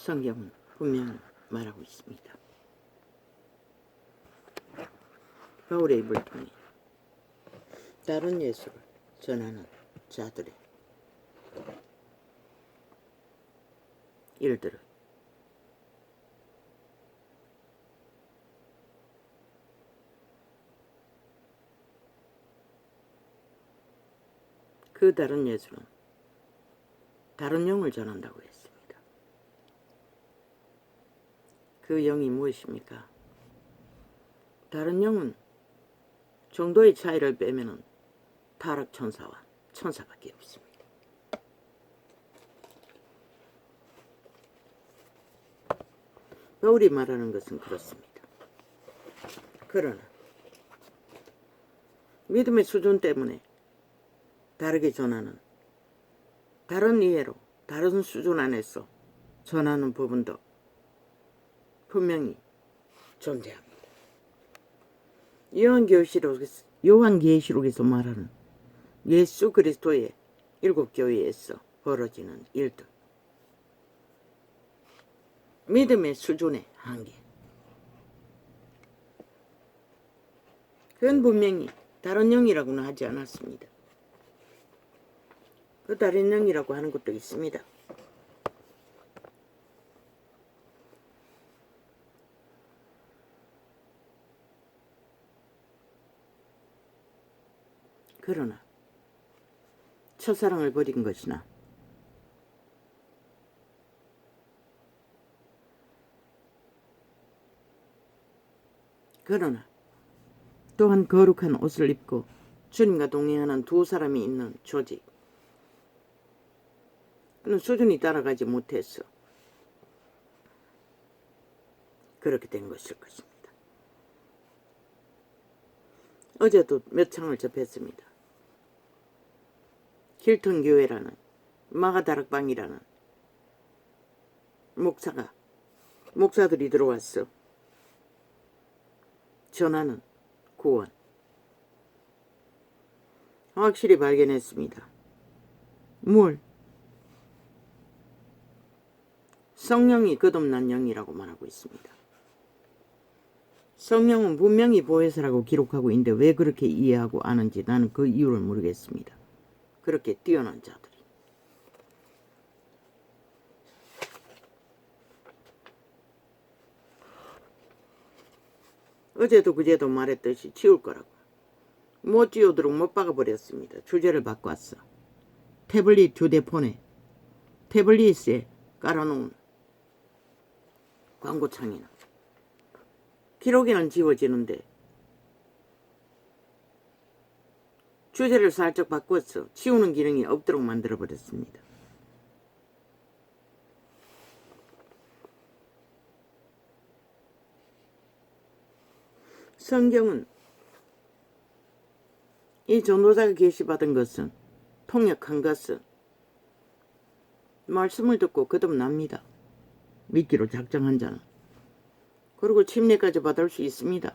성경은 분명히 말하고 있습니다. 바울의 입을 통해 다른 예수를 전하는 자들의 일들을 그 다른 예수는 다른 영을 전한다고 했습니다. 그 영이 무엇입니까? 다른 영은 정도의 차이를 빼면은 타락천사와 천사밖에 없습니다. 바울이 말하는 것은 그렇습니다. 그러나 믿음의 수준 때문에 다르게 전하는, 다른 이해로 다른 수준 안에서 전하는 부분도 분명히 존재합니다. 요한계시록에서 말하는 예수 그리스도의 7교회에서 벌어지는 일들, 믿음의 수준의 한계, 그건 분명히 다른 영이라고는 하지 않았습니다. 그 다른 영이라고 하는 것도 있습니다. 그러나 첫사랑을 버린 것이나 그러나 또한 거룩한 옷을 입고 주님과 동행하는 두 사람이 있는 조직, 그는 수준이 따라가지 못해서 그렇게 된 것일 것입니다. 어제도 몇 창을 접했습니다. 힐튼 교회라는 마가다락방이라는 목사들이 들어왔어 전하는 구원, 확실히 발견했습니다. 뭘? 성령이 거듭난 영이라고 말하고 있습니다. 성령은 분명히 보혜사라고 기록하고 있는데 왜 그렇게 이해하고 아는지 나는 그 이유를 모르겠습니다. 그렇게 뛰어난 자들이. 어제도 그제도 말했듯이 치울 거라고. 못 지우도록 못 박아버렸습니다. 주제를 바꿨어. 태블릿 휴대폰에, 태블릿에 깔아놓은 광고창이나 기록에는 지워지는데 주제를 살짝 바꿨어. 치우는 기능이 없도록 만들어버렸습니다. 성경은 이 전도자가 계시받은 것은, 통역한 것은 말씀을 듣고 거듭납니다. 믿기로 작정한 자는. 그리고 침례까지 받을 수 있습니다.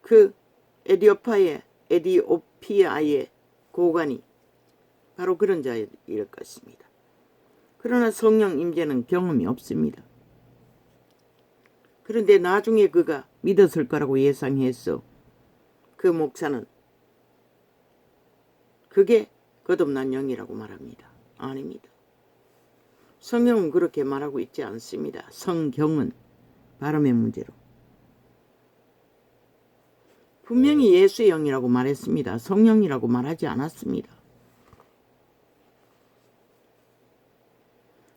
그 에디오피아의 고관이 바로 그런 자일 것입니다. 그러나 성령 임재는 경험이 없습니다. 그런데 나중에 그가 믿었을 거라고 예상했어. 그 목사는 그게 거듭난 영이라고 말합니다. 아닙니다. 성경은 그렇게 말하고 있지 않습니다. 성경은 발음의 문제로 분명히 예수의 영이라고 말했습니다. 성령이라고 말하지 않았습니다.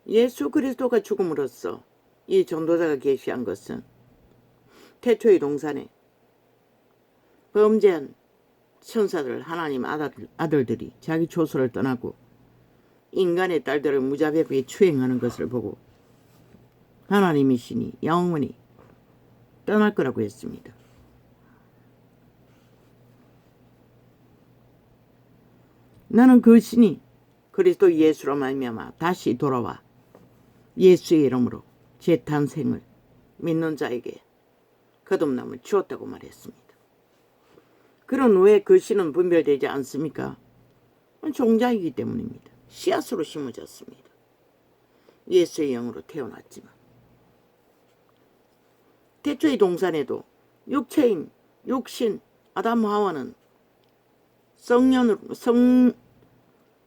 예수 그리스도가 죽음으로써 이 전도자가 계시한 것은 태초의 동산에 범죄한 천사들, 하나님 아들들이 자기 초소를 떠나고 인간의 딸들을 무자비하게 추행하는 것을 보고 하나님의 신이 영원히 떠날 거라고 했습니다. 나는 그 신이 그리스도 예수로 말미암아 다시 돌아와 예수의 이름으로 재탄생을 믿는 자에게 거듭남을 주었다고 말했습니다. 그런 왜 그 신은 분별되지 않습니까? 종자이기 때문입니다. 씨앗으로 심어졌습니다. 예수의 영으로 태어났지만 태초의 동산에도 육체인 육신 아담 하와는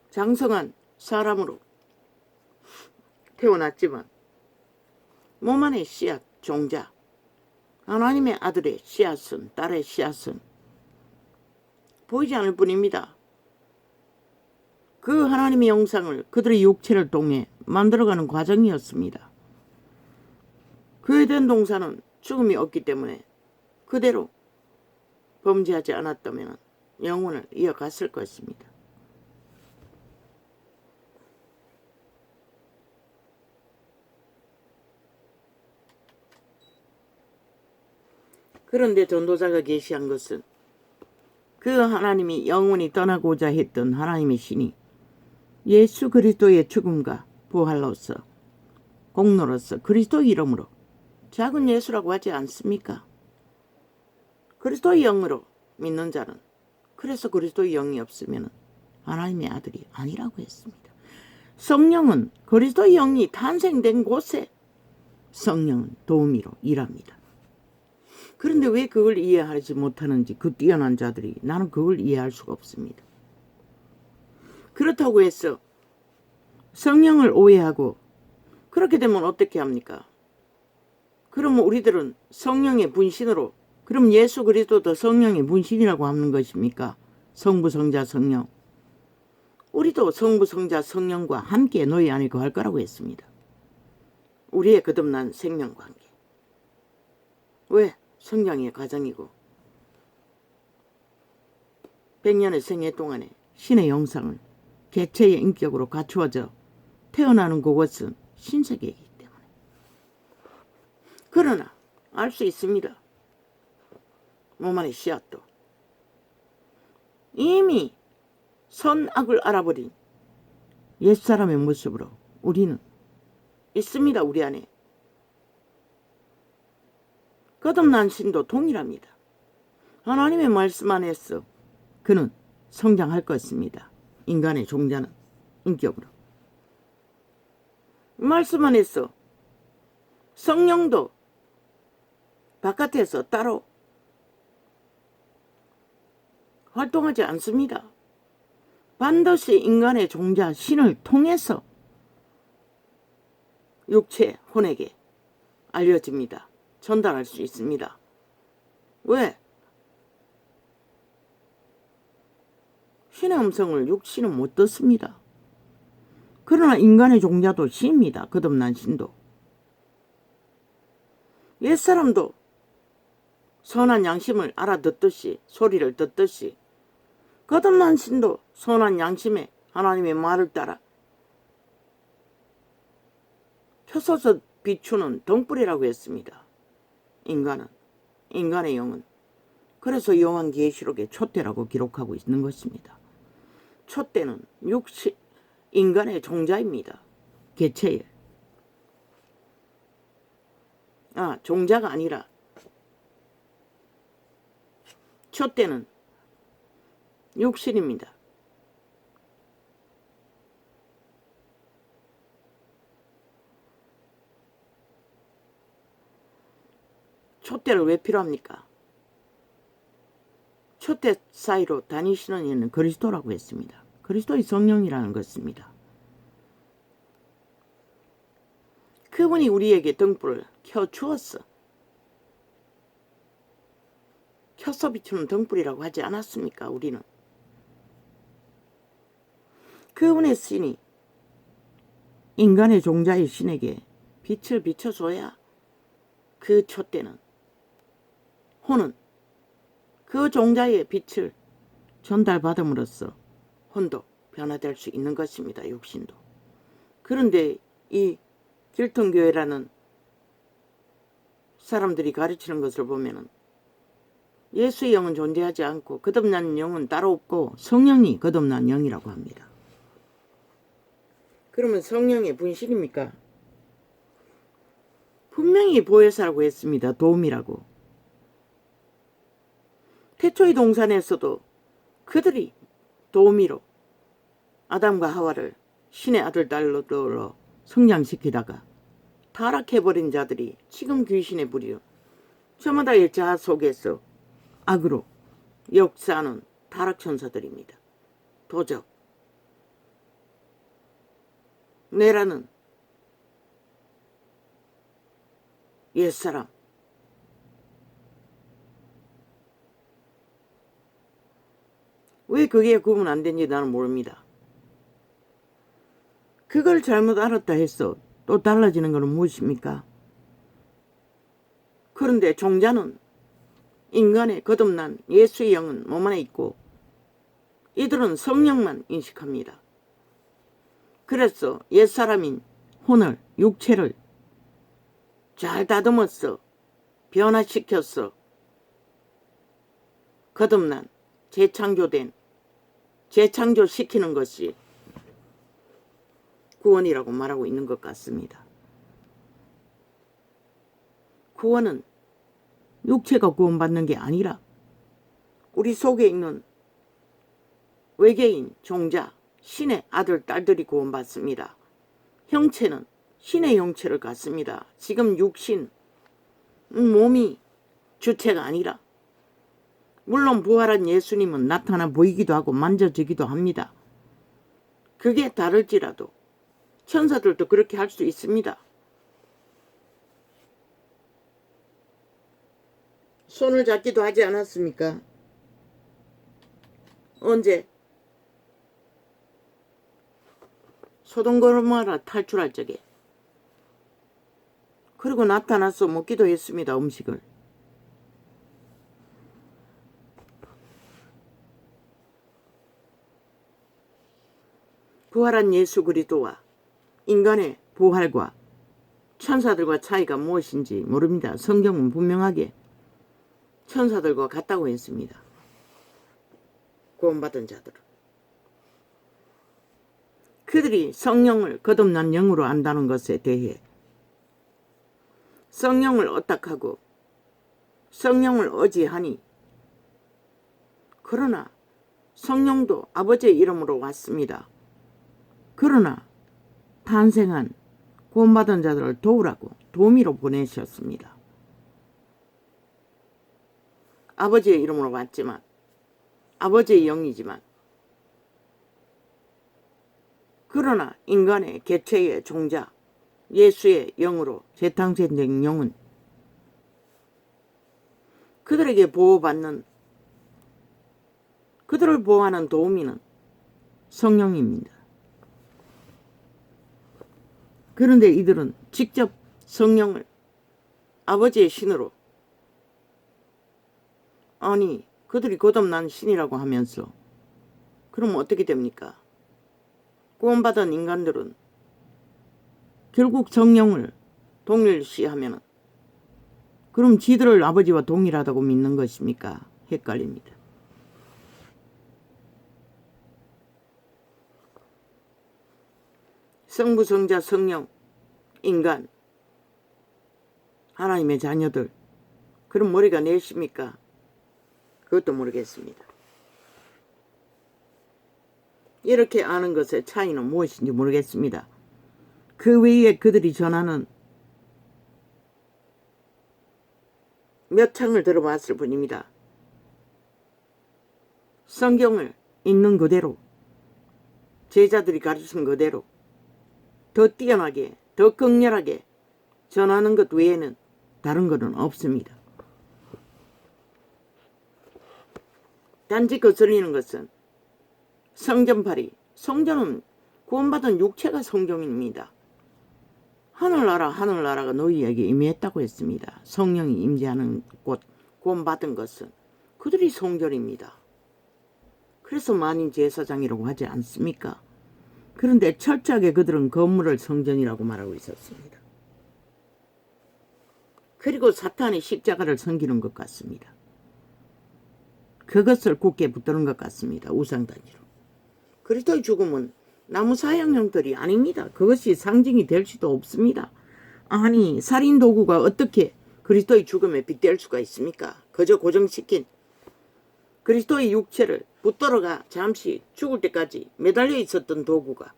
장성한 사람으로 태어났지만 몸 안의 씨앗 종자 하나님의 아들의 씨앗은 딸의 씨앗은 보이지 않을 뿐입니다. 그 하나님의 형상을 그들의 육체를 통해 만들어가는 과정이었습니다. 그 에덴 동산은 죽음이 없기 때문에 그대로 범죄하지 않았다면 영혼을 이어갔을 것입니다. 그런데 전도자가 계시한 것은 그 하나님이 영원히 떠나고자 했던 하나님의 신이 예수 그리스도의 죽음과 부활로서 공로로서 그리스도 이름으로 작은 예수라고 하지 않습니까? 그리스도의 영으로 믿는 자는 그래서 그리스도의 영이 없으면 하나님의 아들이 아니라고 했습니다. 성령은 그리스도의 영이 탄생된 곳에 성령은 도우미로 일합니다. 그런데 왜 그걸 이해하지 못하는지 그 뛰어난 자들이 나는 그걸 이해할 수가 없습니다. 그렇다고 해서 성령을 오해하고 그렇게 되면 어떻게 합니까? 그러면 우리들은 성령의 분신으로 그럼 예수 그리스도도 성령의 분신이라고 하는 것입니까? 성부 성자 성령. 우리도 성부 성자 성령과 함께 너희 안에 거할 거라고 했습니다. 우리의 거듭난 생명관계. 왜? 성장의 과정이고 100년의 생애 동안에 신의 형상을 개체의 인격으로 갖추어져 태어나는 그것은 신세계이기 때문에. 그러나 알 수 있습니다. 몸 안의 씨앗도 이미 선악을 알아버린 옛사람의 모습으로 우리는 있습니다. 우리 안에. 거듭난 신도 동일합니다. 하나님의 말씀 안에서 그는 성장할 것입니다. 인간의 종자는 인격으로. 말씀 안에서 성령도 바깥에서 따로 활동하지 않습니다. 반드시 인간의 종자 신을 통해서 육체 혼에게 알려집니다. 전달할 수 있습니다. 왜? 신의 음성을 육신은 못 듣습니다. 그러나 인간의 종자도 신입니다. 거듭난 신도. 옛사람도 선한 양심을 알아듣듯이 소리를 듣듯이 거듭난 신도 선한 양심에 하나님의 말을 따라 켜서서 비추는 등불이라고 했습니다. 인간의 영은. 그래서 요한계시록에 촛대라고 기록하고 있는 것입니다. 촛대는 인간의 종자입니다. 개체에. 종자가 아니라 촛대는 육신입니다. 촛대를 왜 필요합니까? 촛대 사이로 다니시는 이는 그리스도라고 했습니다. 그리스도의 성령이라는 것입니다. 그분이 우리에게 등불을 켜주었어. 켜서 비추는 등불이라고 하지 않았습니까? 우리는. 그분의 신이 인간의 종자의 신에게 빛을 비춰줘야 그 촛대는 혼은 그 종자의 빛을 전달받음으로써 혼도 변화될 수 있는 것입니다. 육신도. 그런데 이 길통교회라는 사람들이 가르치는 것을 보면은 예수의 영은 존재하지 않고 거듭난 영은 따로 없고 성령이 거듭난 영이라고 합니다. 그러면 성령의 분신입니까? 분명히 보혜사라고 했습니다. 도움이라고. 태초의 동산에서도 그들이 도우미로 아담과 하와를 신의 아들 딸로 성장시키다가 타락해버린 자들이 지금 귀신의 부리요 저마다의 자아 속에서 악으로 역사하는 타락천사들입니다. 도적 내라는 옛사람 왜 그게 구분 안 된지 나는 모릅니다. 그걸 잘못 알았다 해서 또 달라지는 것은 무엇입니까? 그런데 종자는 인간의 거듭난 예수의 영은 몸 안에 있고 이들은 성령만 인식합니다. 그래서 옛사람인 혼을 육체를 잘 다듬었어 변화시켰어 거듭난 재창조시키는 것이 구원이라고 말하고 있는 것 같습니다. 구원은 육체가 구원받는 게 아니라 우리 속에 있는 외계인, 종자, 신의 아들, 딸들이 구원받습니다. 형체는 신의 형체를 갖습니다. 지금 육신, 몸이 주체가 아니라 물론 부활한 예수님은 나타나 보이기도 하고 만져지기도 합니다. 그게 다를지라도 천사들도 그렇게 할 수 있습니다. 손을 잡기도 하지 않았습니까? 언제? 소돔고모라 탈출할 적에. 그리고 나타나서 먹기도 했습니다. 음식을. 부활한 예수 그리스도와 인간의 부활과 천사들과 차이가 무엇인지 모릅니다. 성경은 분명하게 천사들과 같다고 했습니다. 구원받은 자들은. 그들이 성령을 거듭난 영으로 안다는 것에 대해 성령을 어떡하고 성령을 의지하니 그러나 성령도 아버지의 이름으로 왔습니다. 그러나 탄생한 구원받은 자들을 도우라고 도우미로 보내셨습니다. 아버지의 이름으로 왔지만 아버지의 영이지만 그러나 인간의 개체의 종자 예수의 영으로 재탕생된 영은 그들에게 보호받는 그들을 보호하는 도우미는 성령입니다. 그런데 이들은 직접 성령을 아버지의 신으로 아니 그들이 거듭난 신이라고 하면서 그럼 어떻게 됩니까? 구원받은 인간들은 결국 성령을 동일시하면 그럼 지들을 아버지와 동일하다고 믿는 것입니까? 헷갈립니다. 성부, 성자, 성령, 인간, 하나님의 자녀들 그럼 머리가 넷입니까? 그것도 모르겠습니다. 이렇게 아는 것의 차이는 무엇인지 모르겠습니다. 그 외에 그들이 전하는 몇 창을 들어봤을 뿐입니다. 성경을 있는 그대로 제자들이 가르친 그대로 더 뛰어나게 더 극렬하게 전하는 것 외에는 다른 것은 없습니다. 단지 거슬리는 것은 성전팔이 성전은 구원받은 육체가 성전입니다. 하늘나라가 너희에게 임했다고 했습니다. 성령이 임재하는 곳 구원받은 것은 그들이 성전입니다. 그래서 만인 제사장이라고 하지 않습니까? 그런데 철저하게 그들은 건물을 성전이라고 말하고 있었습니다. 그리고 사탄의 십자가를 섬기는 것 같습니다. 그것을 굳게 붙드는 것 같습니다. 우상단지로. 그리스도의 죽음은 나무 사형형들이 아닙니다. 그것이 상징이 될 수도 없습니다. 아니 살인 도구가 어떻게 그리스도의 죽음에 빗댈 수가 있습니까? 그저 고정시킨 그리스도의 육체를 붙들어가 잠시 죽을 때까지 매달려 있었던 도구가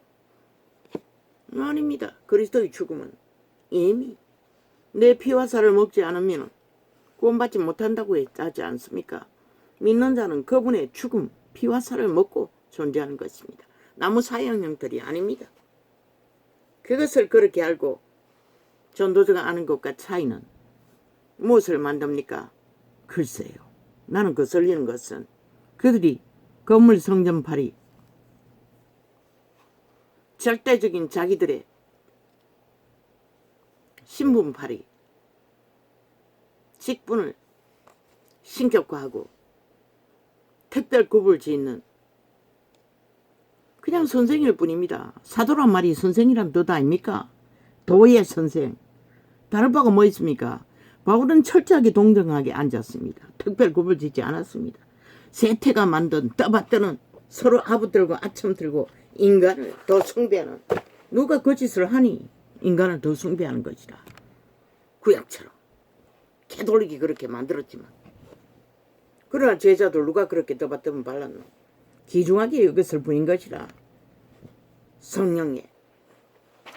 아닙니다. 그리스도의 죽음은 이미 내 피와 살을 먹지 않으면 구원받지 못한다고 하지 않습니까? 믿는 자는 그분의 죽음, 피와 살을 먹고 존재하는 것입니다. 나무 사형형들이 아닙니다. 그것을 그렇게 알고 전도자가 아는 것과 차이는 무엇을 만듭니까? 글쎄요. 나는 거슬리는 것은 그들이 건물 성전팔이 절대적인 자기들의 신분팔이 직분을 신격화하고 특별 굽을 짓는 그냥 선생일 뿐입니다. 사도란 말이 선생이란 뜻 아닙니까? 도의 선생. 다를 바가 뭐 있습니까? 바울은 철저하게 동정하게 앉았습니다. 특별 굽을 짓지 않았습니다. 세태가 만든 떠받드는 서로 아부들고 아첨 들고 인간을 더 숭배하는, 누가 그 짓을 하니 인간을 더 숭배하는 것이라. 구약처럼 캐톨릭이 그렇게 만들었지만, 그러나 제자들 누가 그렇게 떠받들면 발랐노? 귀중하게 여겼을 뿐인 것이라. 성령의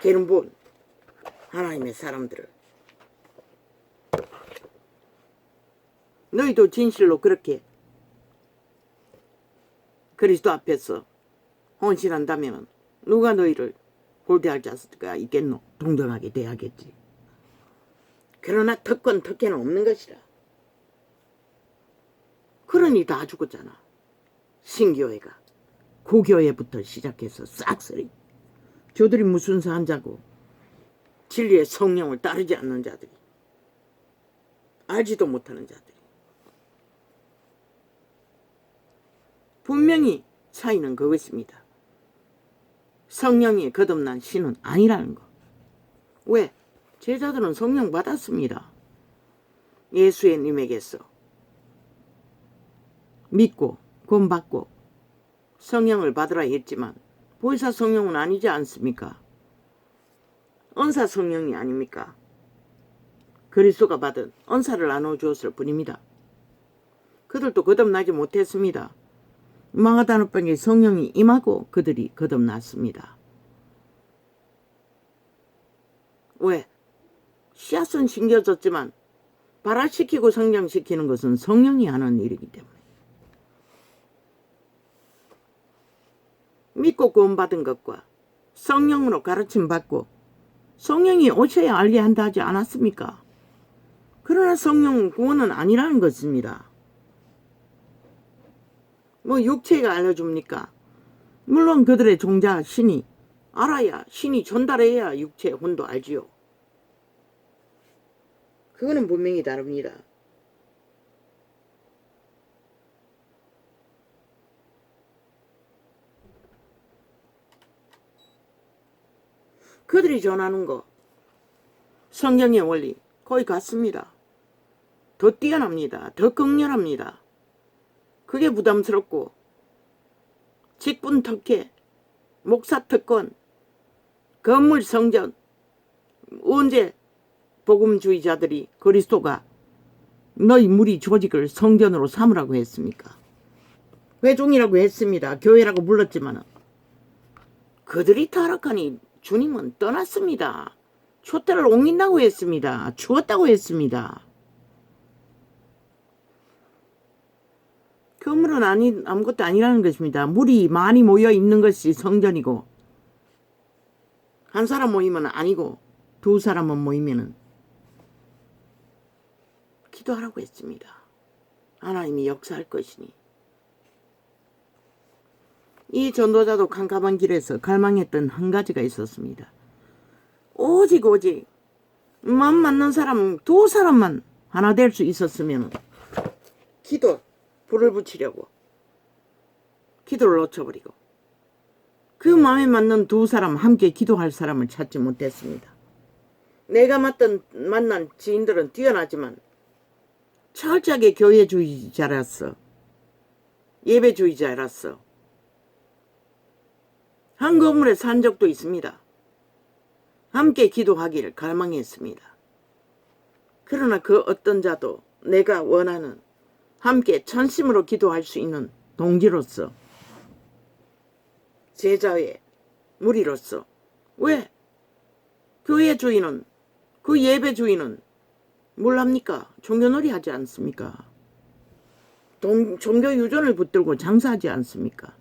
기름 부은 하나님의 사람들을 너희도 진실로 그렇게 그리스도 앞에서 헌신한다면 누가 너희를 홀대할 자가 있겠노? 동정하게 대하겠지. 그러나 특권 특혜는 없는 것이라. 그러니 다 죽었잖아. 신교회가 구교회부터 시작해서 싹쓸이 저들이 무슨 산자고 진리의 성령을 따르지 않는 자들이, 알지도 못하는 자들이. 분명히 차이는 그것입니다. 성령이 거듭난 신은 아니라는 거. 왜? 제자들은 성령 받았습니다. 예수님에게서 믿고 구원받고 성령을 받으라 했지만 보혜사 성령은 아니지 않습니까? 은사 성령이 아닙니까? 그리스도가 받은 은사를 나눠주었을 뿐입니다. 그들도 거듭나지 못했습니다. 망하다는 빵에 성령이 임하고 그들이 거듭났습니다. 왜? 씨앗은 심겨졌지만 발화시키고 성장시키는 것은 성령이 하는 일이기 때문에. 믿고 구원받은 것과 성령으로 가르침 받고 성령이 오셔야 알게 한다 하지 않았습니까? 그러나 성령은 구원은 아니라는 것입니다. 뭐 육체가 알려줍니까? 물론 그들의 종자 신이 알아야, 신이 전달해야 육체 혼도 알지요. 그거는 분명히 다릅니다. 그들이 전하는 거, 성경의 원리 거의 같습니다. 더 뛰어납니다. 더 극렬합니다. 그게 부담스럽고 직분 특혜, 목사 특권, 건물 성전, 언제 복음주의자들이 그리스도가 너희 무리 조직을 성전으로 삼으라고 했습니까? 회중이라고 했습니다. 교회라고 불렀지만 그들이 타락하니 주님은 떠났습니다. 촛대를 옮긴다고 했습니다. 주었다고 했습니다. 건물은 아무것도 아니라는 것입니다. 물이 많이 모여 있는 것이 성전이고, 한 사람 모이면 아니고 두 사람만 모이면은 기도하라고 했습니다. 하나님이 역사할 것이니. 이 전도자도 캄캄한 길에서 갈망했던 한 가지가 있었습니다. 오직 맘 맞는 사람 두 사람만 하나 될 수 있었으면 기도 불을 붙이려고 기도를 놓쳐버리고 그 마음에 맞는 두 사람 함께 기도할 사람을 찾지 못했습니다. 내가 만난 지인들은 뛰어나지만 철저하게 교회주의자라서, 예배주의자라서 한 건물에 산 적도 있습니다. 함께 기도하기를 갈망했습니다. 그러나 그 어떤 자도 내가 원하는 함께 전심으로 기도할 수 있는 동지로서, 제자의 무리로서, 왜? 교회 주인은, 그 예배 주인은 뭘합니까? 종교놀이 하지 않습니까? 종교 유전을 붙들고 장사하지 않습니까?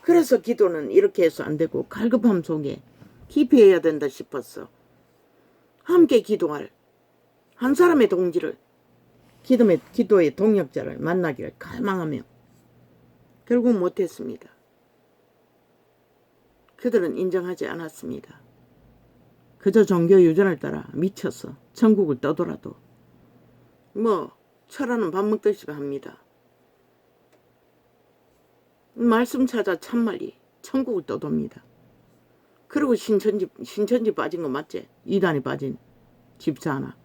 그래서 기도는 이렇게 해서 안 되고 갈급함 속에 깊이 해야 된다 싶었어. 함께 기도할 한 사람의 동지를, 기도의 동역자를 만나기를 갈망하며 결국 못했습니다. 그들은 인정하지 않았습니다. 그저 종교 유전을 따라 미쳐서 천국을 떠돌아도 철하는 밥 먹듯이 합니다. 말씀 찾아 참말리 천국을 떠돕니다. 그리고 신천지 빠진 거 맞지? 이단에 빠진 집사 하나.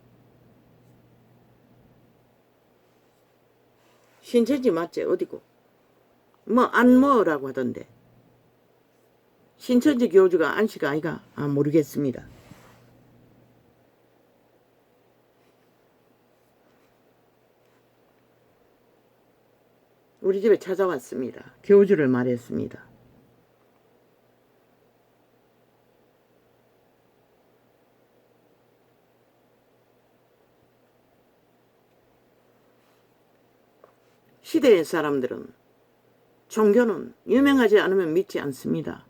신천지 맞지? 어디고? 안뭐라고 하던데. 신천지 교주가 안씨가 아이가? 모르겠습니다. 우리 집에 찾아왔습니다. 교주를 말했습니다. 시대의 사람들은 종교는 유명하지 않으면 믿지 않습니다.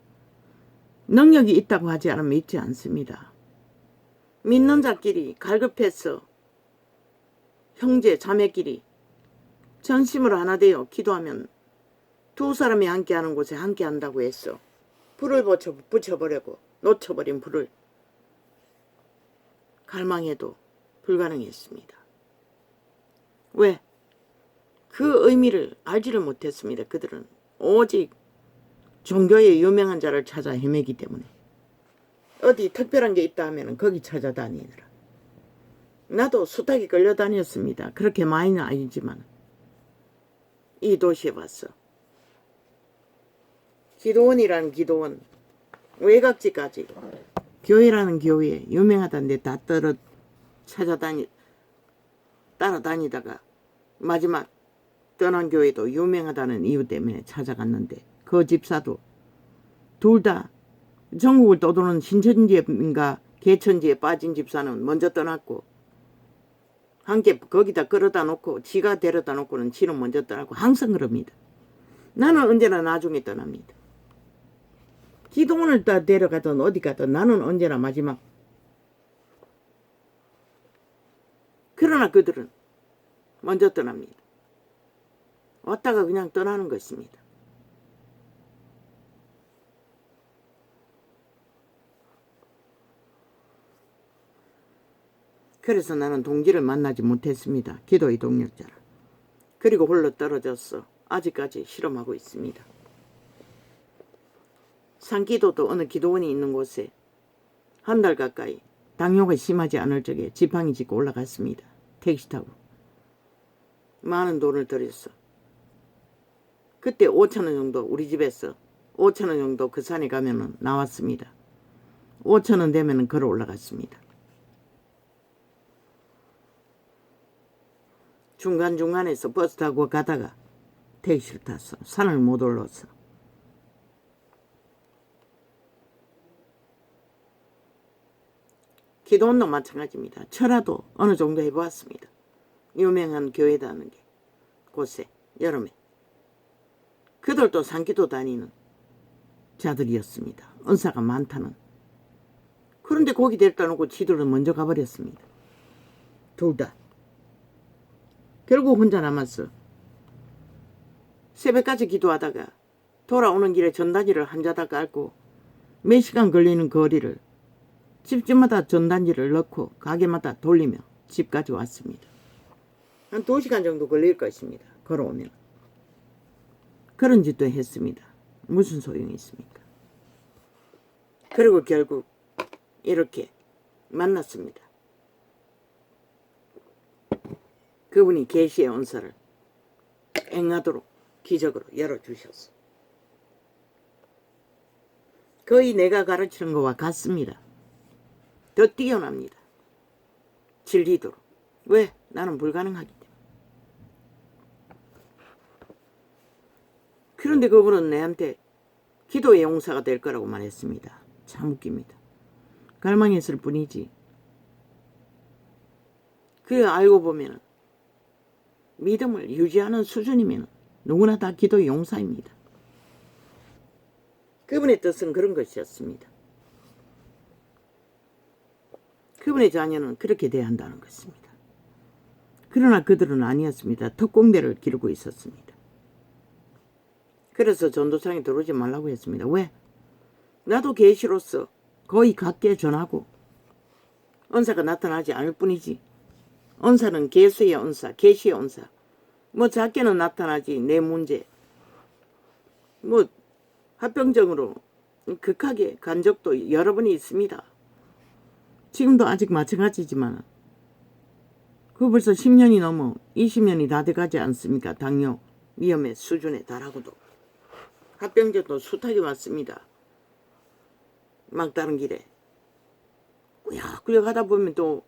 능력이 있다고 하지 않으면 믿지 않습니다. 믿는 자끼리 갈급해서 형제 자매끼리 전심으로 하나 되어 기도하면 두 사람이 함께하는 곳에 함께한다고 했어. 불을 붙여버리고 놓쳐버린 불을 갈망해도 불가능했습니다. 왜? 그 의미를 알지를 못했습니다. 그들은 오직 종교의 유명한 자를 찾아 헤매기 때문에. 어디 특별한 게 있다 하면 거기 찾아다니느라. 나도 수탉이 끌려다녔습니다. 그렇게 많이는 아니지만 이 도시에 왔어. 기도원이라는 기도원, 외곽지까지 교회라는 교회 유명하다는데 다 따라다니다가 마지막 떠난 교회도 유명하다는 이유 때문에 찾아갔는데 그 집사도 둘 다 전국을 떠도는 신천지인가 개천지에 빠진 집사는 먼저 떠났고 함께 거기다 끌어다 놓고 지가 데려다 놓고는 지는 먼저 떠나고 항상 그럽니다. 나는 언제나 나중에 떠납니다. 기도원을 다 데려가든 어디 가든 나는 언제나 마지막. 그러나 그들은 먼저 떠납니다. 왔다가 그냥 떠나는 것입니다. 그래서 나는 동지를 만나지 못했습니다. 기도의 동력자를. 그리고 홀로 떨어졌어. 아직까지 실험하고 있습니다. 산기도도 어느 기도원이 있는 곳에 한 달 가까이 당뇨가 심하지 않을 적에 지팡이 짚고 올라갔습니다. 택시 타고. 많은 돈을 들였어. 그때 5,000원 정도 우리 집에서 5,000원 정도 그 산에 가면은 나왔습니다. 5,000원 되면은 걸어 올라갔습니다. 중간중간에서 버스 타고 가다가 택시를 탔어. 산을 못 올랐어. 기도원도 마찬가지입니다. 철화도 어느 정도 해보았습니다. 유명한 교회다는 게 곳에 여름에. 그들도 산기도 다니는 자들이었습니다. 은사가 많다는. 그런데 거기 데려다 놓고 지들은 먼저 가버렸습니다. 둘 다. 결국 혼자 남았어. 새벽까지 기도하다가 돌아오는 길에 전단지를 한 자다 깔고 몇 시간 걸리는 거리를 집집마다 전단지를 넣고 가게마다 돌리며 집까지 왔습니다. 한 2시간 정도 걸릴 것입니다. 걸어오면. 그런 짓도 했습니다. 무슨 소용이 있습니까? 그리고 결국 이렇게 만났습니다. 그분이 계시의 언사를 앵하도록 기적으로 열어주셨어. 거의 내가 가르치는 것과 같습니다. 더 뛰어납니다. 진리도록. 왜? 나는 불가능하기 때문에. 그런데 그분은 내한테 기도의 용사가 될 거라고 말했습니다. 참 웃깁니다. 갈망했을 뿐이지. 그 알고 보면 믿음을 유지하는 수준이면 누구나 다 기도의 용사입니다. 그분의 뜻은 그런 것이었습니다. 그분의 자녀는 그렇게 돼야 한다는 것입니다. 그러나 그들은 아니었습니다. 특공대를 기르고 있었습니다. 그래서 전도상에 들어오지 말라고 했습니다. 왜? 나도 계시로서 거의 각계 전하고 은사가 나타나지 않을 뿐이지. 은사는 계수의 은사, 계시의 은사. 뭐 작게는 나타나지 내 문제. 뭐 합병증으로 극하게 간 적도 여러 번이 있습니다. 지금도 아직 마찬가지지만 그 벌써 10년이 넘어 20년이 다 돼가지 않습니까? 당뇨 위험의 수준에 달하고도 합병증도 숱하게 왔습니다. 막다른 길에 꾸역꾸역 하다 보면 또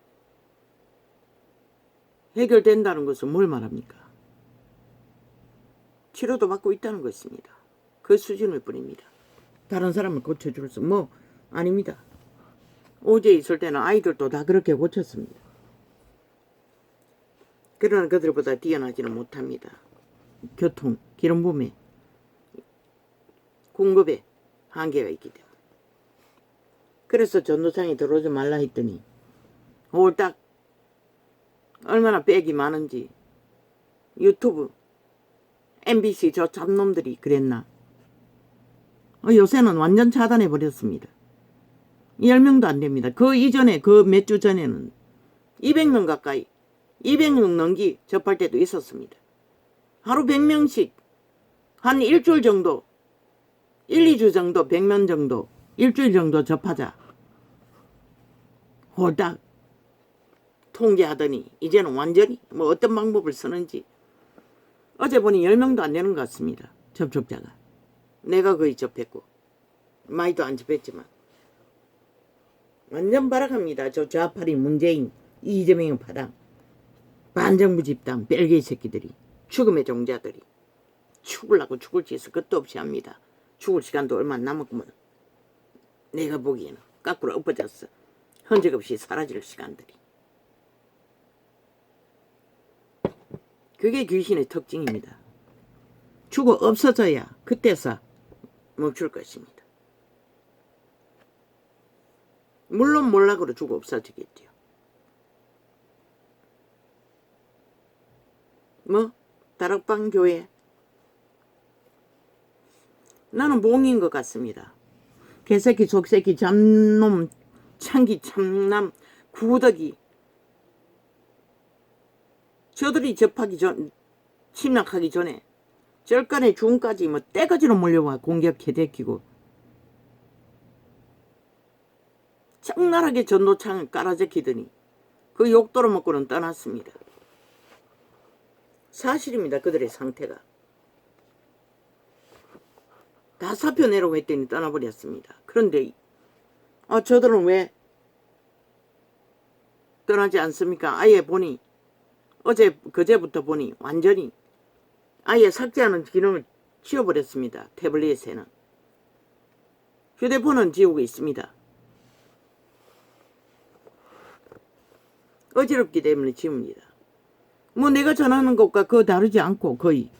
해결된다는 것은 뭘 말합니까? 치료도 받고 있다는 것입니다. 그 수준일 뿐입니다. 다른 사람을 고쳐줄 수 뭐 아닙니다. 어제 있을 때는 아이들도 다 그렇게 고쳤습니다. 그러나 그들보다 뛰어나지는 못합니다. 교통, 기름부에 공급에 한계가 있기 때문에. 그래서 전도상에 들어오지 말라 했더니 홀딱 얼마나 백이 많은지 유튜브 MBC 저 잡놈들이 그랬나. 요새는 완전 차단해 버렸습니다. 10명도 안 됩니다. 그 이전에 그 몇 주 전에는 200명 가까이 200명 넘기 접할 때도 있었습니다. 하루 100명씩 한 일주일 정도 1, 2주 정도 100명 정도 일주일 정도 접하자. 홀딱 통제하더니 이제는 완전히 뭐 어떤 방법을 쓰는지 어제 보니 10명도 안 되는 것 같습니다. 접촉자가. 내가 거의 접했고 많이도 안 접했지만 완전 발악합니다. 저 좌파리 문재인 이재명 파당 반정부 집단 뺄개이 새끼들이 죽음의 종자들이 죽으려고 죽을 짓을 끝도 없이 합니다. 죽을 시간도 얼마 안 남았구만. 내가 보기에는 거꾸로 엎어졌어. 흔적 없이 사라질 시간들이. 그게 귀신의 특징입니다. 죽어 없어져야 그때서 멈출 것입니다. 물론 몰락으로 죽어 없어지겠죠. 뭐? 다락방 교회? 나는 몽인 것 같습니다. 개새끼, 속새끼, 잡놈, 창기, 참남, 구더기. 저들이 침략하기 전에 절간의 중까지 뭐 떼거지로 몰려와 공격해대키고 적나라하게 전도창을 깔아제키더니 그 욕도로 먹고는 떠났습니다. 사실입니다. 그들의 상태가. 다 사표내라고 했더니 떠나버렸습니다. 그런데 저들은 왜 떠나지 않습니까? 아예 보니 그제부터 보니 완전히 아예 삭제하는 기능을 지워버렸습니다. 태블릿에는. 휴대폰은 지우고 있습니다. 어지럽기 때문에 지웁니다. 뭐 내가 전하는 것과 그거 다르지 않고 거의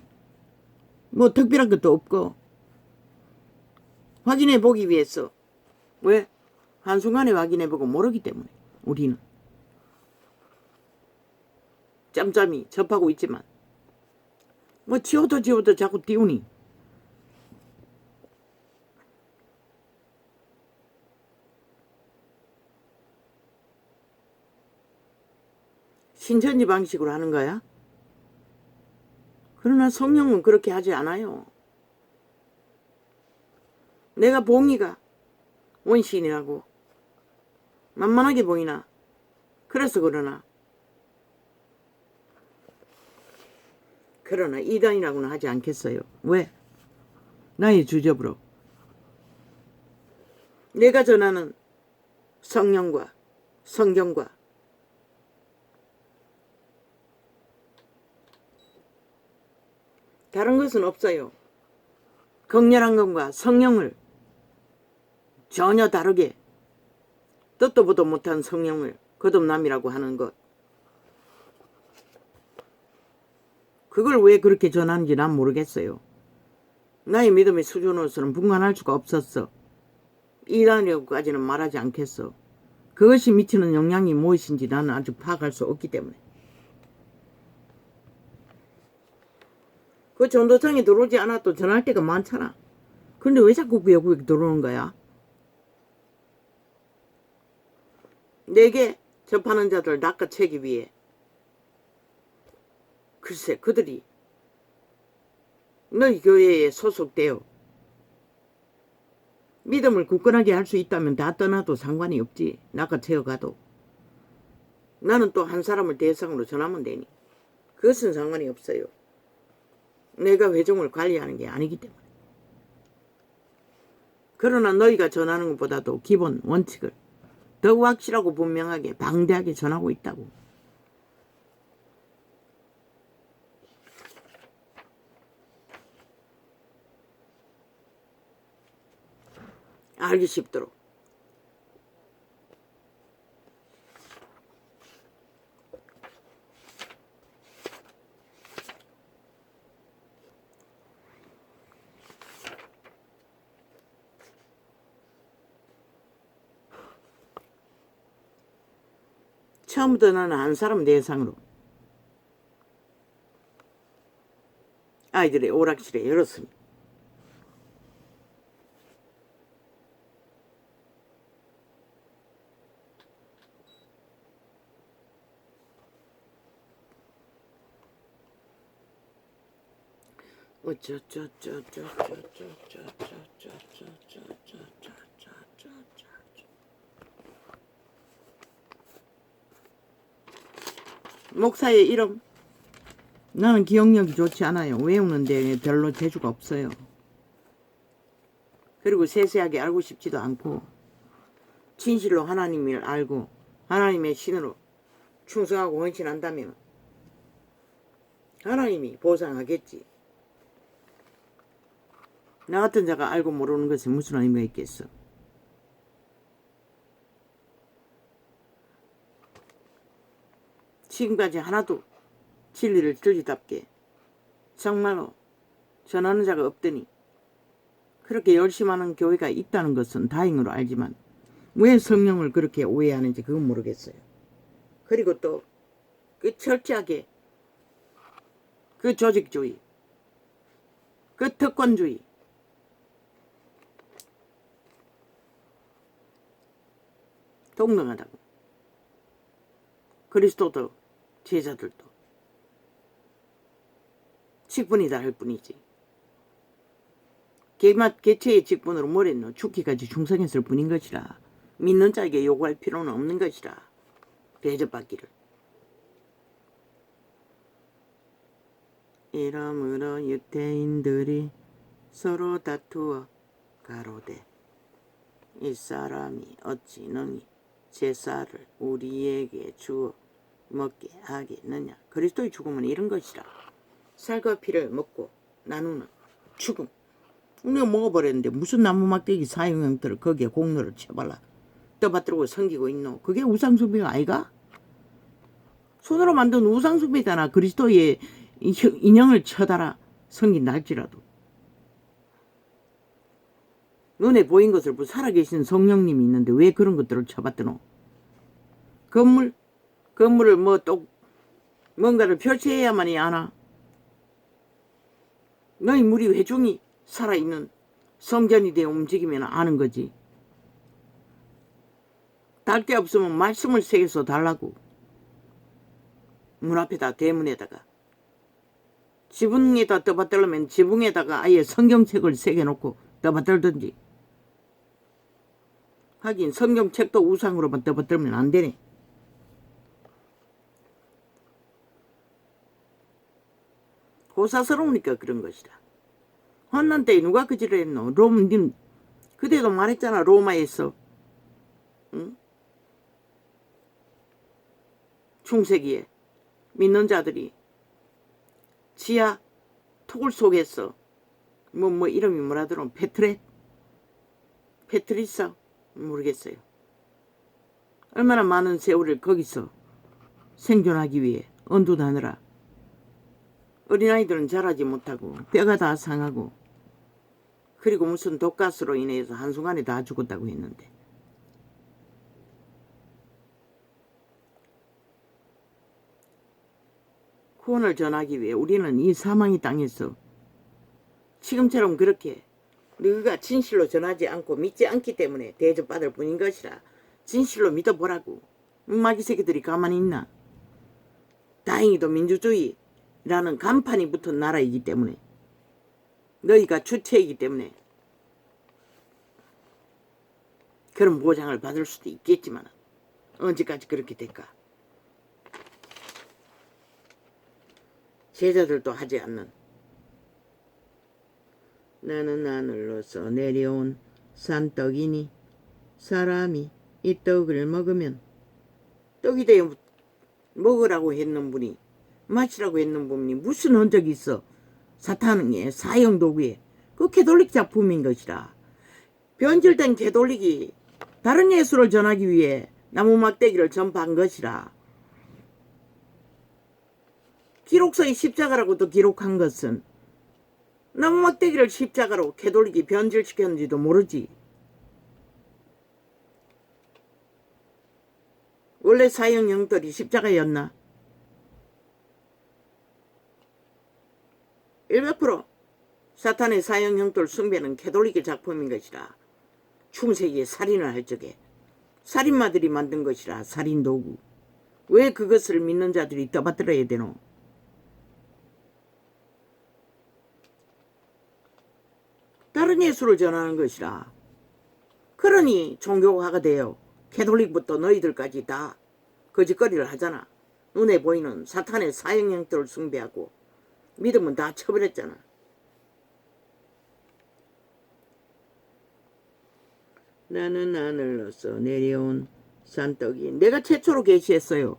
뭐 특별한 것도 없고 확인해 보기 위해서. 왜? 한순간에 확인해 보고 모르기 때문에 우리는 짬짬이 접하고 있지만 뭐 지워도 자꾸 띄우니 신천지 방식으로 하는 거야? 그러나 성령은 그렇게 하지 않아요. 내가 봉이가 원신이라고 만만하게 보이나? 그래서 그러나 이단이라고는 하지 않겠어요. 왜? 나의 주접으로 내가 전하는 성령과 성경과 다른 것은 없어요. 극렬한 것과 성령을 전혀 다르게 뜻도 보도 못한 성령을 거듭남이라고 하는 것. 그걸 왜 그렇게 전하는지 난 모르겠어요. 나의 믿음의 수준으로서는 분간할 수가 없었어. 이단이라고까지는 말하지 않겠어. 그것이 미치는 영향이 무엇인지 나는 아직 파악할 수 없기 때문에. 그 전도청에 들어오지 않아도 전할 때가 많잖아. 근데 왜 자꾸 구역구역 들어오는 거야? 내게 접하는 자들 낚아채기 위해. 글쎄 그들이 너희 교회에 소속되어 믿음을 굳건하게 할 수 있다면 다 떠나도 상관이 없지. 낚아채어 가도. 나는 또 한 사람을 대상으로 전하면 되니. 그것은 상관이 없어요. 내가 회종을 관리하는 게 아니기 때문에. 그러나 너희가 전하는 것보다도 기본 원칙을 더 확실하고 분명하게 방대하게 전하고 있다고. 알기 쉽도록. 처음부터 나는 한 사람 대상으로 아이들의 오락실에 열었습니다. 목사의 이름 나는 기억력이 좋지 않아요. 외우는데 별로 재주가 없어요. 그리고 세세하게 알고 싶지도 않고 진실로 하나님을 알고 하나님의 신으로 충성하고 헌신한다면 하나님이 보상하겠지. 나 같은 자가 알고 모르는 것에 무슨 의미가 있겠어. 지금까지 하나도 진리를 진리답게 정말로 전하는 자가 없더니 그렇게 열심히 하는 교회가 있다는 것은 다행으로 알지만 왜 성령을 그렇게 오해하는지 그건 모르겠어요. 그리고 또 그 철저하게 그 조직주의, 그 특권주의, 동등하다고. 그리스도도 제자들도 직분이다 할 뿐이지. 개체의 직분으로 뭘 했노? 죽기까지 충성했을 뿐인 것이라. 믿는 자에게 요구할 필요는 없는 것이라. 대접받기를. 이러므로 유대인들이 서로 다투어 가로되 이 사람이 어찌 능히 제사를 우리에게 주어 먹게 하겠느냐. 그리스도의 죽음은 이런 것이라. 살과 피를 먹고 나누는 죽음. 우리가 먹어버렸는데 무슨 나무 막대기 사형형들을 거기에 공로를 쳐발라 떠받들고 섬기고 있노. 그게 우상숭배가 아이가? 손으로 만든 우상숭배잖아. 그리스도의 인형을 쳐달아 섬긴다 할지라도. 눈에 보인 것을 보고 살아계신 성령님이 있는데 왜 그런 것들을 쳐받드노? 건물을 뭔가를 표시해야만이 아나. 너희 무리 회중이 살아있는 성전이 되어 움직이면 아는 거지. 달 데 없으면 말씀을 새겨서 달라고. 문 앞에다 대문에다가. 지붕에다 떠받들려면 지붕에다가 아예 성경책을 새겨놓고 떠받들든지. 하긴 성경책도 우상으로만 떠받들면 안 되네. 고사스러우니까 그런 것이다. 혼난 때 누가 그 짓을 했노? 님 그때도 말했잖아. 로마에서 응? 중세기에 믿는 자들이 지하 토굴 속에서 이름이 뭐라더라? 페트리사 모르겠어요. 얼마나 많은 세월을 거기서 생존하기 위해 언두다느라 어린아이들은 자라지 못하고 뼈가 다 상하고 그리고 무슨 독가스로 인해서 한순간에 다 죽었다고 했는데 구원을 전하기 위해 우리는 이 사망의 땅에서 지금처럼 그렇게 너희가 진실로 전하지 않고 믿지 않기 때문에 대접받을 뿐인 것이라 진실로 믿어보라고. 마귀 새끼들이 가만히 있나? 다행히도 민주주의라는 간판이 붙은 나라이기 때문에 너희가 주체이기 때문에 그런 보장을 받을 수도 있겠지만 언제까지 그렇게 될까? 제자들도 하지 않는 나는 하늘로서 내려온 산떡이니 사람이 이 떡을 먹으면 떡이 되어 먹으라고 했는 분이 마시라고 했는 분이 무슨 흔적이 있어? 사탄의 사형도구에 그 캐톨릭 작품인 것이라. 변질된 캐톨릭이 다른 예수를 전하기 위해 나무 막대기를 전파한 것이라. 기록서의 십자가라고도 기록한 것은 나무 막대기를 십자가로 캐톨릭이 변질시켰는지도 모르지. 원래 사형 형들이 십자가였나? 100% 사탄의 사형 형들 숭배는 캐톨릭의 작품인 것이라. 중세기에 살인을 할 적에 살인마들이 만든 것이라. 살인도구. 왜 그것을 믿는 자들이 떠받들어야 되노? 다른 예수를 전하는 것이라. 그러니 종교화가 되어 캐톨릭부터 너희들까지 다 거짓거리를 하잖아. 눈에 보이는 사탄의 사형 형들을 숭배하고 믿음은 다 처벌했잖아. 나는 하늘로서 내려온 산떡이 내가 최초로 계시했어요.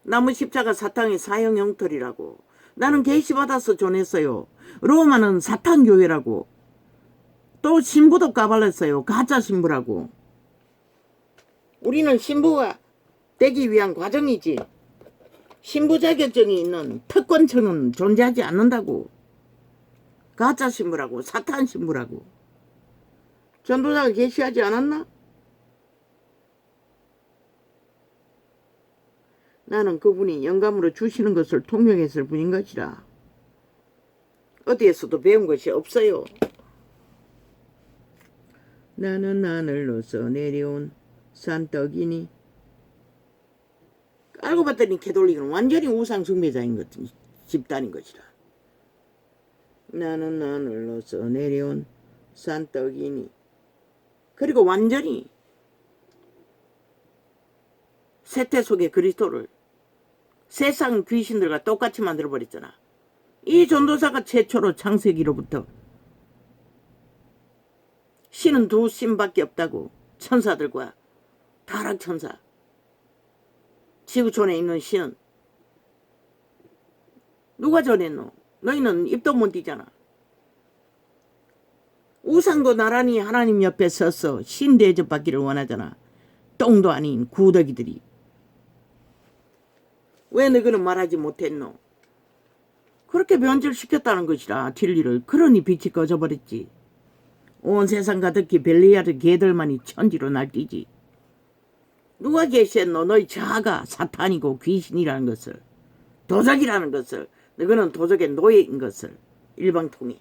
나무 십자가 사탄의 사형 형틀이라고. 나는 계시받아서 전했어요. 로마는 사탄교회라고. 또 신부도 까발렸어요. 가짜 신부라고. 우리는 신부가 되기 위한 과정이지. 신부 자격증이 있는 특권층은 존재하지 않는다고. 가짜 신부라고. 사탄 신부라고. 전도자가 계시하지 않았나? 나는 그분이 영감으로 주시는 것을 통용했을 뿐인 것이라. 어디에서도 배운 것이 없어요. 나는 하늘로서 내려온 산떡이니. 알고 봤더니 캐톨릭은 완전히 우상 숭배자인 것 집단인 것이라. 나는 하늘로서 내려온 산떡이니. 그리고 완전히 세태 속의 그리스도를 세상 귀신들과 똑같이 만들어버렸잖아. 이 전도사가 최초로 창세기로부터 신은 두 신밖에 없다고. 천사들과 타락천사. 지구촌에 있는 신은 누가 전했노? 너희는 입도 못 띄잖아. 우상도 나란히 하나님 옆에 서서 신 대접받기를 원하잖아. 똥도 아닌 구더기들이. 왜 너희는 말하지 못했노? 그렇게 변질시켰다는 것이라. 진리를. 그러니 빛이 꺼져버렸지. 온 세상 가득히 벨리아르 개들만이 천지로 날뛰지. 누가 계시했노? 너희 자아가 사탄이고 귀신이라는 것을, 도적이라는 것을, 너희는 도적의 노예인 것을 일방통해.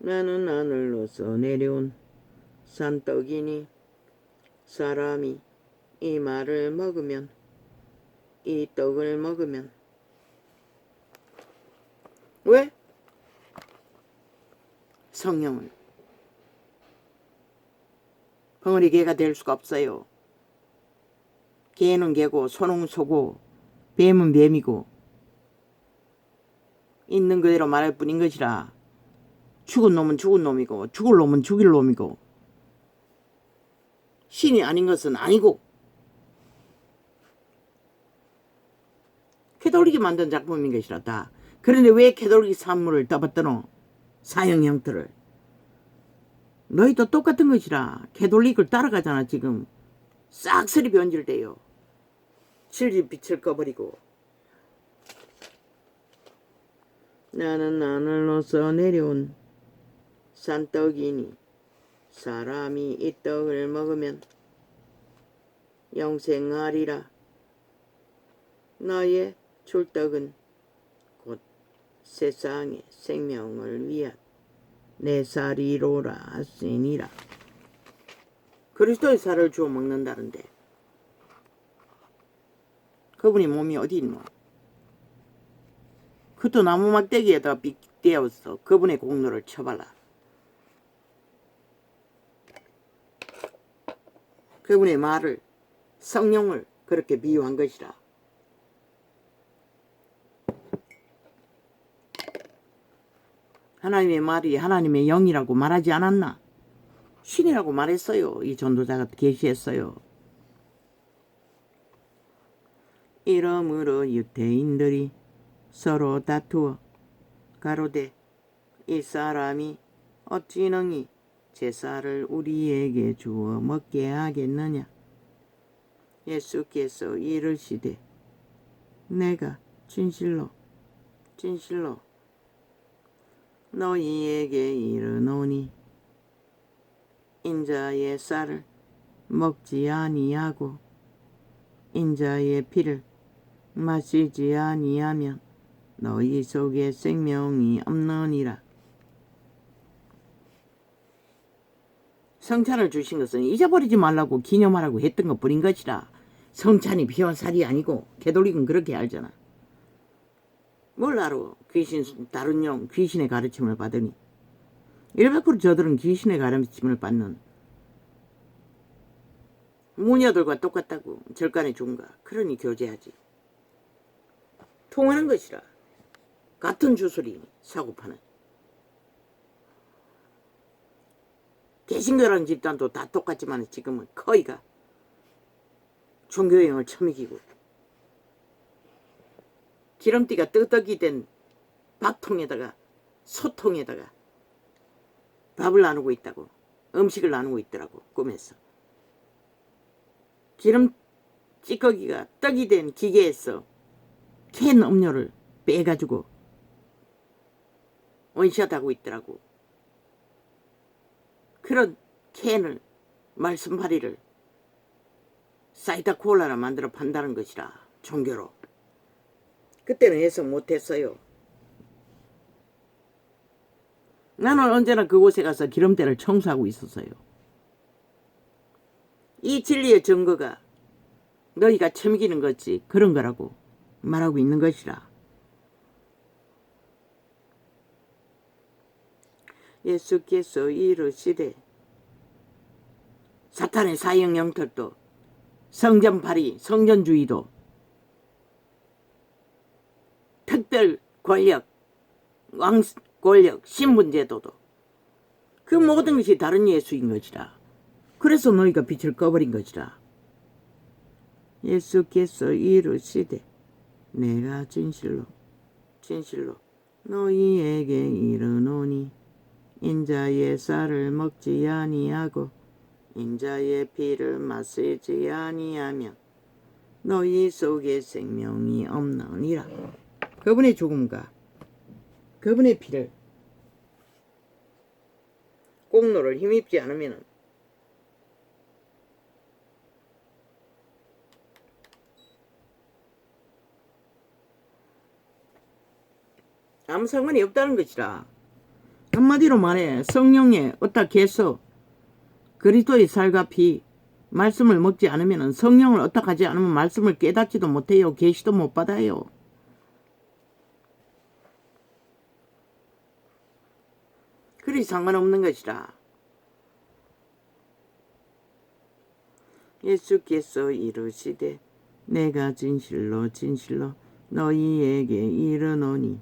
나는 하늘로서 내려온 산떡이니 사람이 이 말을 먹으면, 이 떡을 먹으면. 왜? 성령을. 벙어리 개가 될 수가 없어요. 개는 개고 소는 소고 뱀은 뱀이고 있는 그대로 말할 뿐인 것이라. 죽은 놈은 죽은 놈이고 죽을 놈은 죽일 놈이고 신이 아닌 것은 아니고 캐돌릭이 만든 작품인 것이라 다. 그런데 왜 캐돌릭 산물을 떠받드노? 사형 형태를. 너희도 똑같은 것이라. 캐돌릭을 따라가잖아 지금. 싹쓸이 변질돼요. 칠집 빛을 꺼버리고. 나는 하늘로서 내려온 산떡이니 사람이 이 떡을 먹으면 영생하리라. 나의 출떡은 곧 세상의 생명을 위한 내 살이로라 하시니라. 그리스도의 살을 주워 먹는다는데 그분이 몸이 어디 있노? 그것도 나무 막대기에다 빗대어서 그분의 공로를 쳐발라. 그분의 말을, 성령을 그렇게 비유한 것이라. 하나님의 말이 하나님의 영이라고 말하지 않았나? 신이라고 말했어요. 이 전도자가 계시했어요. 이러므로 유대인들이 서로 다투어 가로되 이 사람이 어찌 능히 제사를 우리에게 주어 먹게 하겠느냐. 예수께서 이르시되 내가 진실로 너희에게 이르노니 인자의 쌀을 먹지 아니하고 인자의 피를 마시지 아니하면 너희 속에 생명이 없느니라. 성찬을 주신 것은 잊어버리지 말라고 기념하라고 했던 것 뿐인 것이라. 성찬이 피와 살이 아니고 캐톨릭은 그렇게 알잖아. 뭘 알아? 귀신 다른 영 귀신의 가르침을 받으니 100% 저들은 귀신의 가르침을 받는 무녀들과 똑같다고. 절간의 종가. 그러니 교제하지. 통하는 것이라. 같은 주술이 사고파는. 개신교라는 집단도 다 똑같지만 지금은 거의가 종교형을 처먹이고 기름띠가 뜨뜻이 된 밥통에다가 소통에다가 밥을 나누고 있다고. 음식을 나누고 있더라고 꿈에서. 기름 찌꺼기가 떡이 된 기계에서 캔 음료를 빼가지고 원샷하고 있더라고. 그런 캔을 말씀파리를 사이다 콜라를 만들어 판다는 것이라. 종교로. 그때는 해석 못했어요. 나는 언제나 그곳에 가서 기름때를 청소하고 있었어요. 이 진리의 증거가 너희가 처먹이는 거지 그런 거라고 말하고 있는 것이라. 예수께서 이르시되 사탄의 사형 영털도 성전팔이 성전주의도 특별 권력 왕 권력 신분제도도 그 모든 것이 다른 예수인 것이라. 그래서 너희가 빛을 꺼버린 것이라. 예수께서 이르시되 내가 진실로 너희에게 이르노니 인자의 쌀을 먹지 아니하고 인자의 피를 마시지 아니하면 너희 속에 생명이 없느니라. 그분의 죽음과 그분의 피를 공로를 힘입지 않으면 아무 상관이 없다는 것이라. 한마디로 말해 성령의 어떻게 해서 그리스도의 살과 피 말씀을 먹지 않으면 성령을 어떻게 하지 않으면 말씀을 깨닫지도 못해요. 계시도 못 받아요. 그리 상관없는 것이라. 예수께서 이르시되 내가 진실로 너희에게 이르노니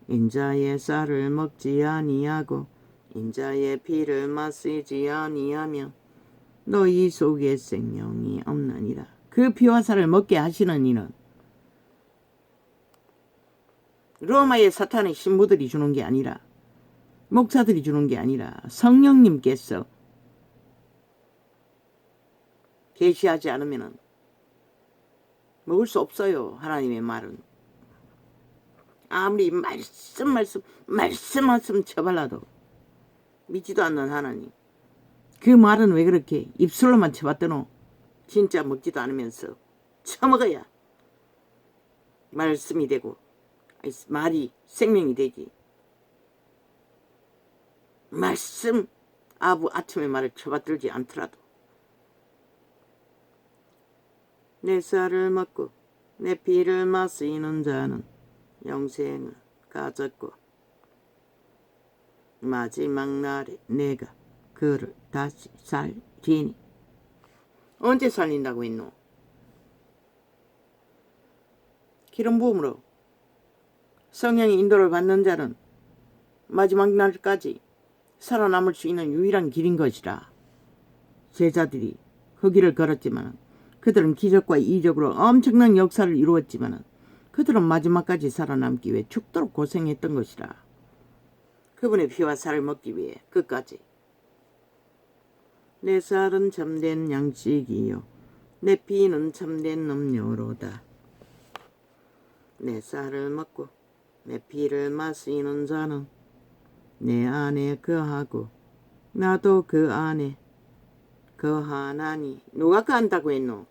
인자의 쌀을 먹지 아니하고 인자의 피를 마시지 아니하면 너희 속에 생명이 없느니라. 그 피와 살을 먹게 하시는 이는 로마의 사탄의 신부들이 주는 게 아니라, 목사들이 주는 게 아니라 성령님께서 계시하지 않으면 먹을 수 없어요. 하나님의 말은. 아무리 말씀 쳐발라도 믿지도 않는 하나님. 그 말은 왜 그렇게 입술로만 쳐봤더노? 진짜 먹지도 않으면서 처먹어야 말씀이 되고 말이 생명이 되지. 말씀 아침에 말을 쳐받들지 않더라도 내 쌀을 먹고 내 피를 마시는 자는 영생을 가졌고 마지막 날에 내가 그를 다시 살리니. 언제 살린다고 했노? 기름 부음으로 성령의 인도를 받는 자는 마지막 날까지 살아남을 수 있는 유일한 길인 것이라. 제자들이 그 길을 걸었지만 그들은 기적과 이적으로 엄청난 역사를 이루었지만 그들은 마지막까지 살아남기 위해 죽도록 고생했던 것이라. 그분의 피와 살을 먹기 위해 끝까지. 내 살은 참된 양식이요 내 피는 참된 음료로다. 내 살을 먹고 내 피를 마시는 자는 내 안에 거하고 나도 그 안에 거하나니. 누가 거한다고 했노?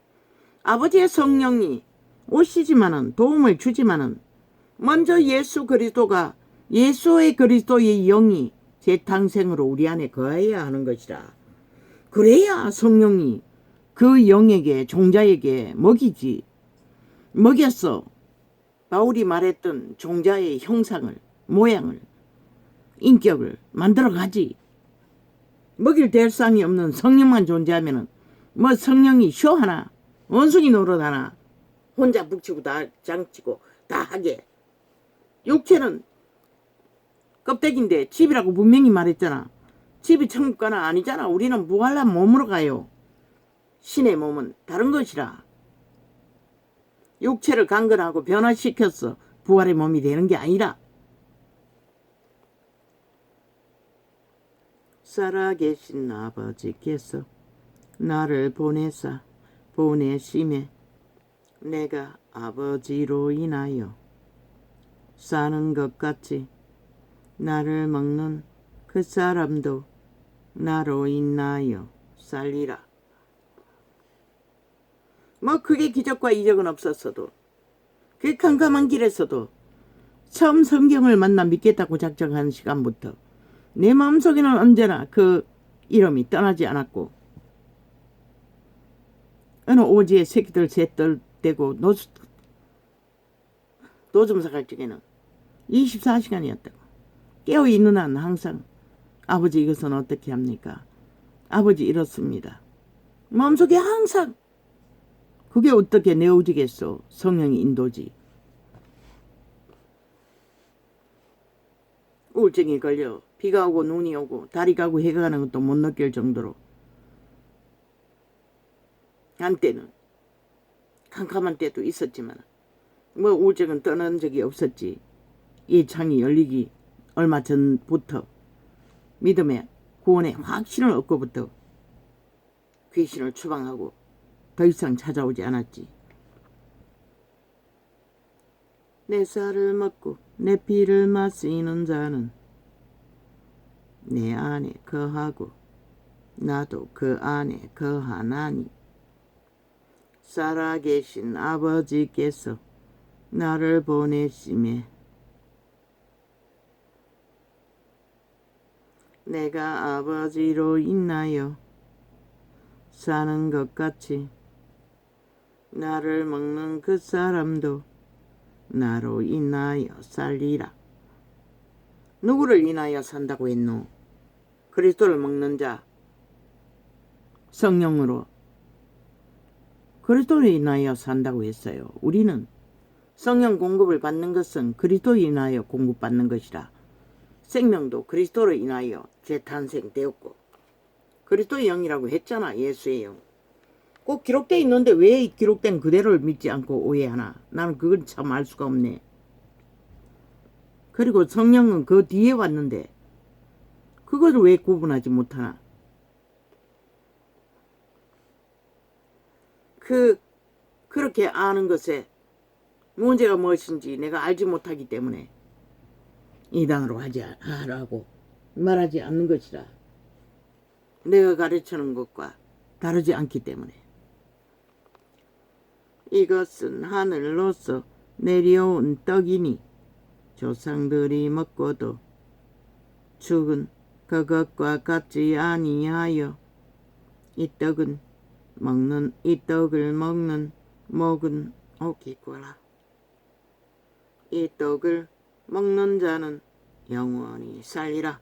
아버지의 성령이 오시지만은 도움을 주지만은 먼저 예수 그리스도가 예수의 그리스도의 영이 재탄생으로 우리 안에 거해야 하는 것이라. 그래야 성령이 그 영에게 종자에게 먹이지. 먹였어. 바울이 말했던 종자의 형상을 모양을 인격을 만들어가지. 먹일 대상이 없는 성령만 존재하면은 뭐 성령이 쇼하나 원숭이 노릇하나 혼자 북치고 다 장치고 다 하게. 육체는 껍데기인데 집이라고 분명히 말했잖아. 집이 천국 가나 아니잖아. 우리는 무한한 몸으로 가요. 신의 몸은 다른 것이라. 육체를 강건하고 변화시켜서 부활의 몸이 되는 게 아니라. 살아계신 아버지께서 나를 보내심에 내가 아버지로 인하여 사는 것 같이 나를 먹는 그 사람도 나로 인하여 살리라. 뭐 그게 기적과 이적은 없었어도 그 캄캄한 길에서도 처음 성경을 만나 믿겠다고 작정한 시간부터 내 마음속에는 언제나 그 이름이 떠나지 않았고, 어느 오지에 새끼들 셋들 대고 노점사 갈 적에는 24시간이었다고. 깨어있는 한 항상 아버지 이것은 어떻게 합니까? 아버지 이렇습니다. 마음속에 항상. 그게 어떻게 내어지겠어? 성령이 인도지. 우울증이 걸려 비가 오고 눈이 오고 다리 가고 해가 가는 것도 못 느낄 정도로 한때는 캄캄한 때도 있었지만 뭐 우울증은 떠난 적이 없었지. 이 창이 열리기 얼마 전부터 믿음의 구원의 확신을 얻고부터 귀신을 추방하고 더 이상 찾아오지 않았지. 내 쌀을 먹고 내 피를 마시는 자는 내 안에 거하고 나도 그 안에 거하나니. 살아계신 아버지께서 나를 보내심에 내가 아버지로 인하여 사는 것 같이 나를 먹는 그 사람도 나로 인하여 살리라. 누구를 인하여 산다고 했노? 그리스도를 먹는 자, 성령으로 그리스도를 인하여 산다고 했어요. 우리는 성령 공급을 받는 것은 그리스도를 인하여 공급받는 것이라. 생명도 그리스도로 인하여 재탄생되었고 그리스도의 영이라고 했잖아. 예수의 영. 꼭 기록되어 있는데 왜 기록된 그대로를 믿지 않고 오해하나? 나는 그건 참 알 수가 없네. 그리고 성령은 그 뒤에 왔는데 그것을 왜 구분하지 못하나? 그렇게 아는 것에 문제가 무엇인지 내가 알지 못하기 때문에 이단으로 하라고 말하지 않는 것이라. 내가 가르치는 것과 다르지 않기 때문에. 이것은 하늘로서 내려온 떡이니 조상들이 먹고도 죽은 그것과 같지 아니하여 이 떡을 먹는 목은 기꺼라. 이 떡을 먹는 자는 영원히 살리라.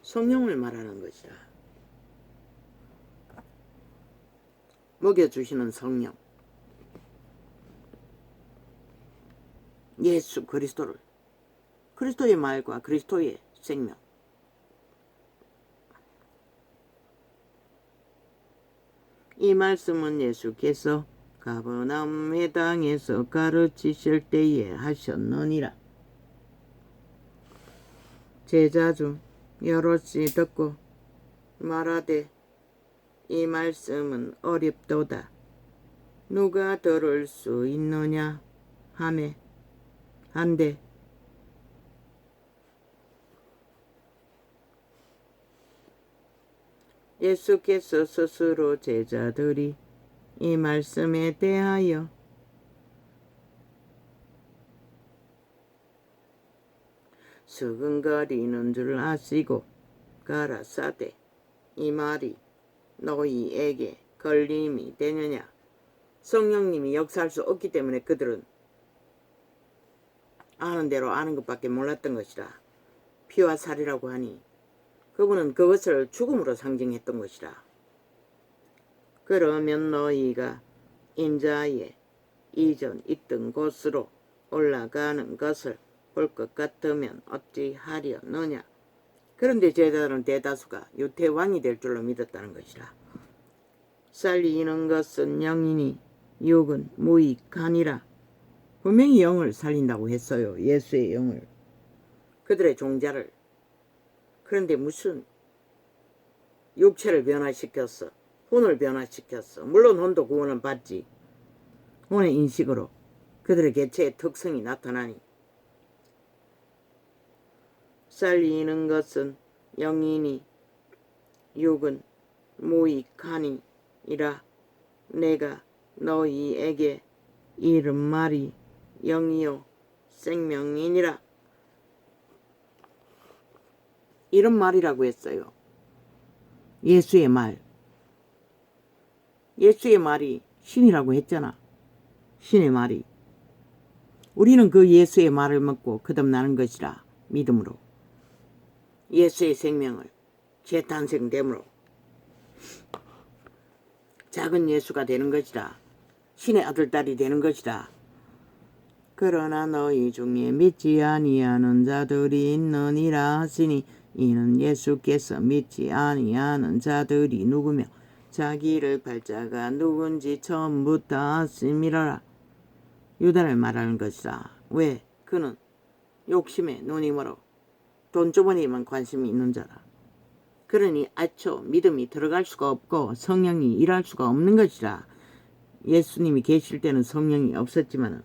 성령을 말하는 것이라. 먹여주시는 성령, 예수 그리스도를, 그리스도의 말과 그리스도의 생명, 이 말씀은 예수께서 가버나움 회당에서 가르치실 때에 하셨느니라. 제자 중 여럿이 듣고 말하되 이 말씀은 어렵도다. 누가 들을 수 있느냐 하매 한데 예수께서 스스로 제자들이 이 말씀에 대하여 수근거리는 줄 아시고 가라사대 이 말이 너희에게 걸림이 되느냐. 성령님이 역사할 수 없기 때문에 그들은 아는 대로 아는 것밖에 몰랐던 것이라. 피와 살이라고 하니 그분은 그것을 죽음으로 상징했던 것이라. 그러면 너희가 인자의 이전 있던 곳으로 올라가는 것을 볼 것 같으면 어찌하려느냐. 그런데 제자들은 대다수가 유태왕이 될 줄로 믿었다는 것이라. 살리는 것은 영이니 육은 무익하니라. 분명히 영을 살린다고 했어요. 예수의 영을, 그들의 종자를. 그런데 무슨 육체를 변화시켰어. 혼을 변화시켰어. 물론 혼도 구원을 받지. 혼의 인식으로 그들의 개체의 특성이 나타나니 살리는 것은 영이니 육은 무익하니라. 내가 너희에게 이른 말이 영이요 생명이니라. 이런 말이라고 했어요. 예수의 말. 예수의 말이 신이라고 했잖아. 신의 말이. 우리는 그 예수의 말을 먹고 거듭나는 것이라 믿음으로. 예수의 생명을 재탄생됨으로 작은 예수가 되는 것이라. 신의 아들딸이 되는 것이라. 그러나 너희 중에 믿지 아니하는 자들이 있느니라 하시니 이는 예수께서 믿지 아니하는 자들이 누구며 자기를 팔자가 누군지 처음부터 아심이라. 유다를 말하는 것이라. 왜? 그는 욕심에 눈이 멀어 돈주머니에만 관심이 있는 자라. 그러니 애초 믿음이 들어갈 수가 없고 성령이 일할 수가 없는 것이라. 예수님이 계실 때는 성령이 없었지만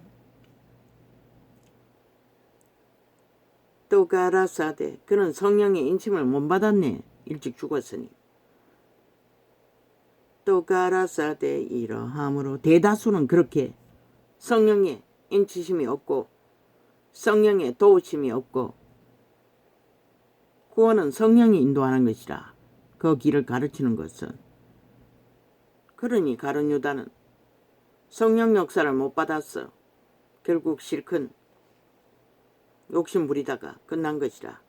또 가라사대 그는 성령의 인침을 못 받았네. 일찍 죽었으니. 또 가라사대 이러함으로 대다수는 그렇게 성령의 인치심이 없고 성령의 도우심이 없고 구원은 성령이 인도하는 것이라. 그 길을 가르치는 것은. 그러니 가룟 유다는 성령 역사를 못 받았어. 결국 실컷 욕심 부리다가 끝난 것이라.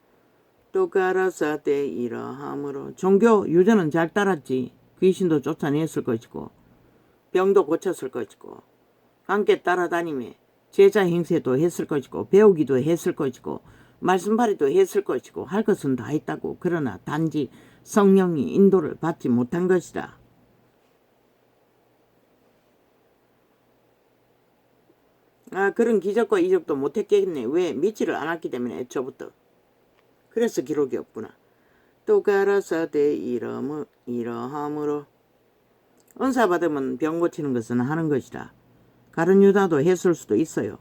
또 가라사대 이러함으로 종교 유저는 잘 따랐지. 귀신도 쫓아냈을 것이고 병도 고쳤을 것이고 함께 따라다니며 제자 행세도 했을 것이고 배우기도 했을 것이고 말씀발이도 했을 것이고 할 것은 다 했다고. 그러나 단지 성령이 인도를 받지 못한 것이다. 그런 기적과 이적도 못했겠네. 왜? 믿지를 않았기 때문에 애초부터. 그래서 기록이 없구나. 또 가라사대 이러함으로 은사 받으면 병 고치는 것은 하는 것이라. 가룟 유다도 했을 수도 있어요.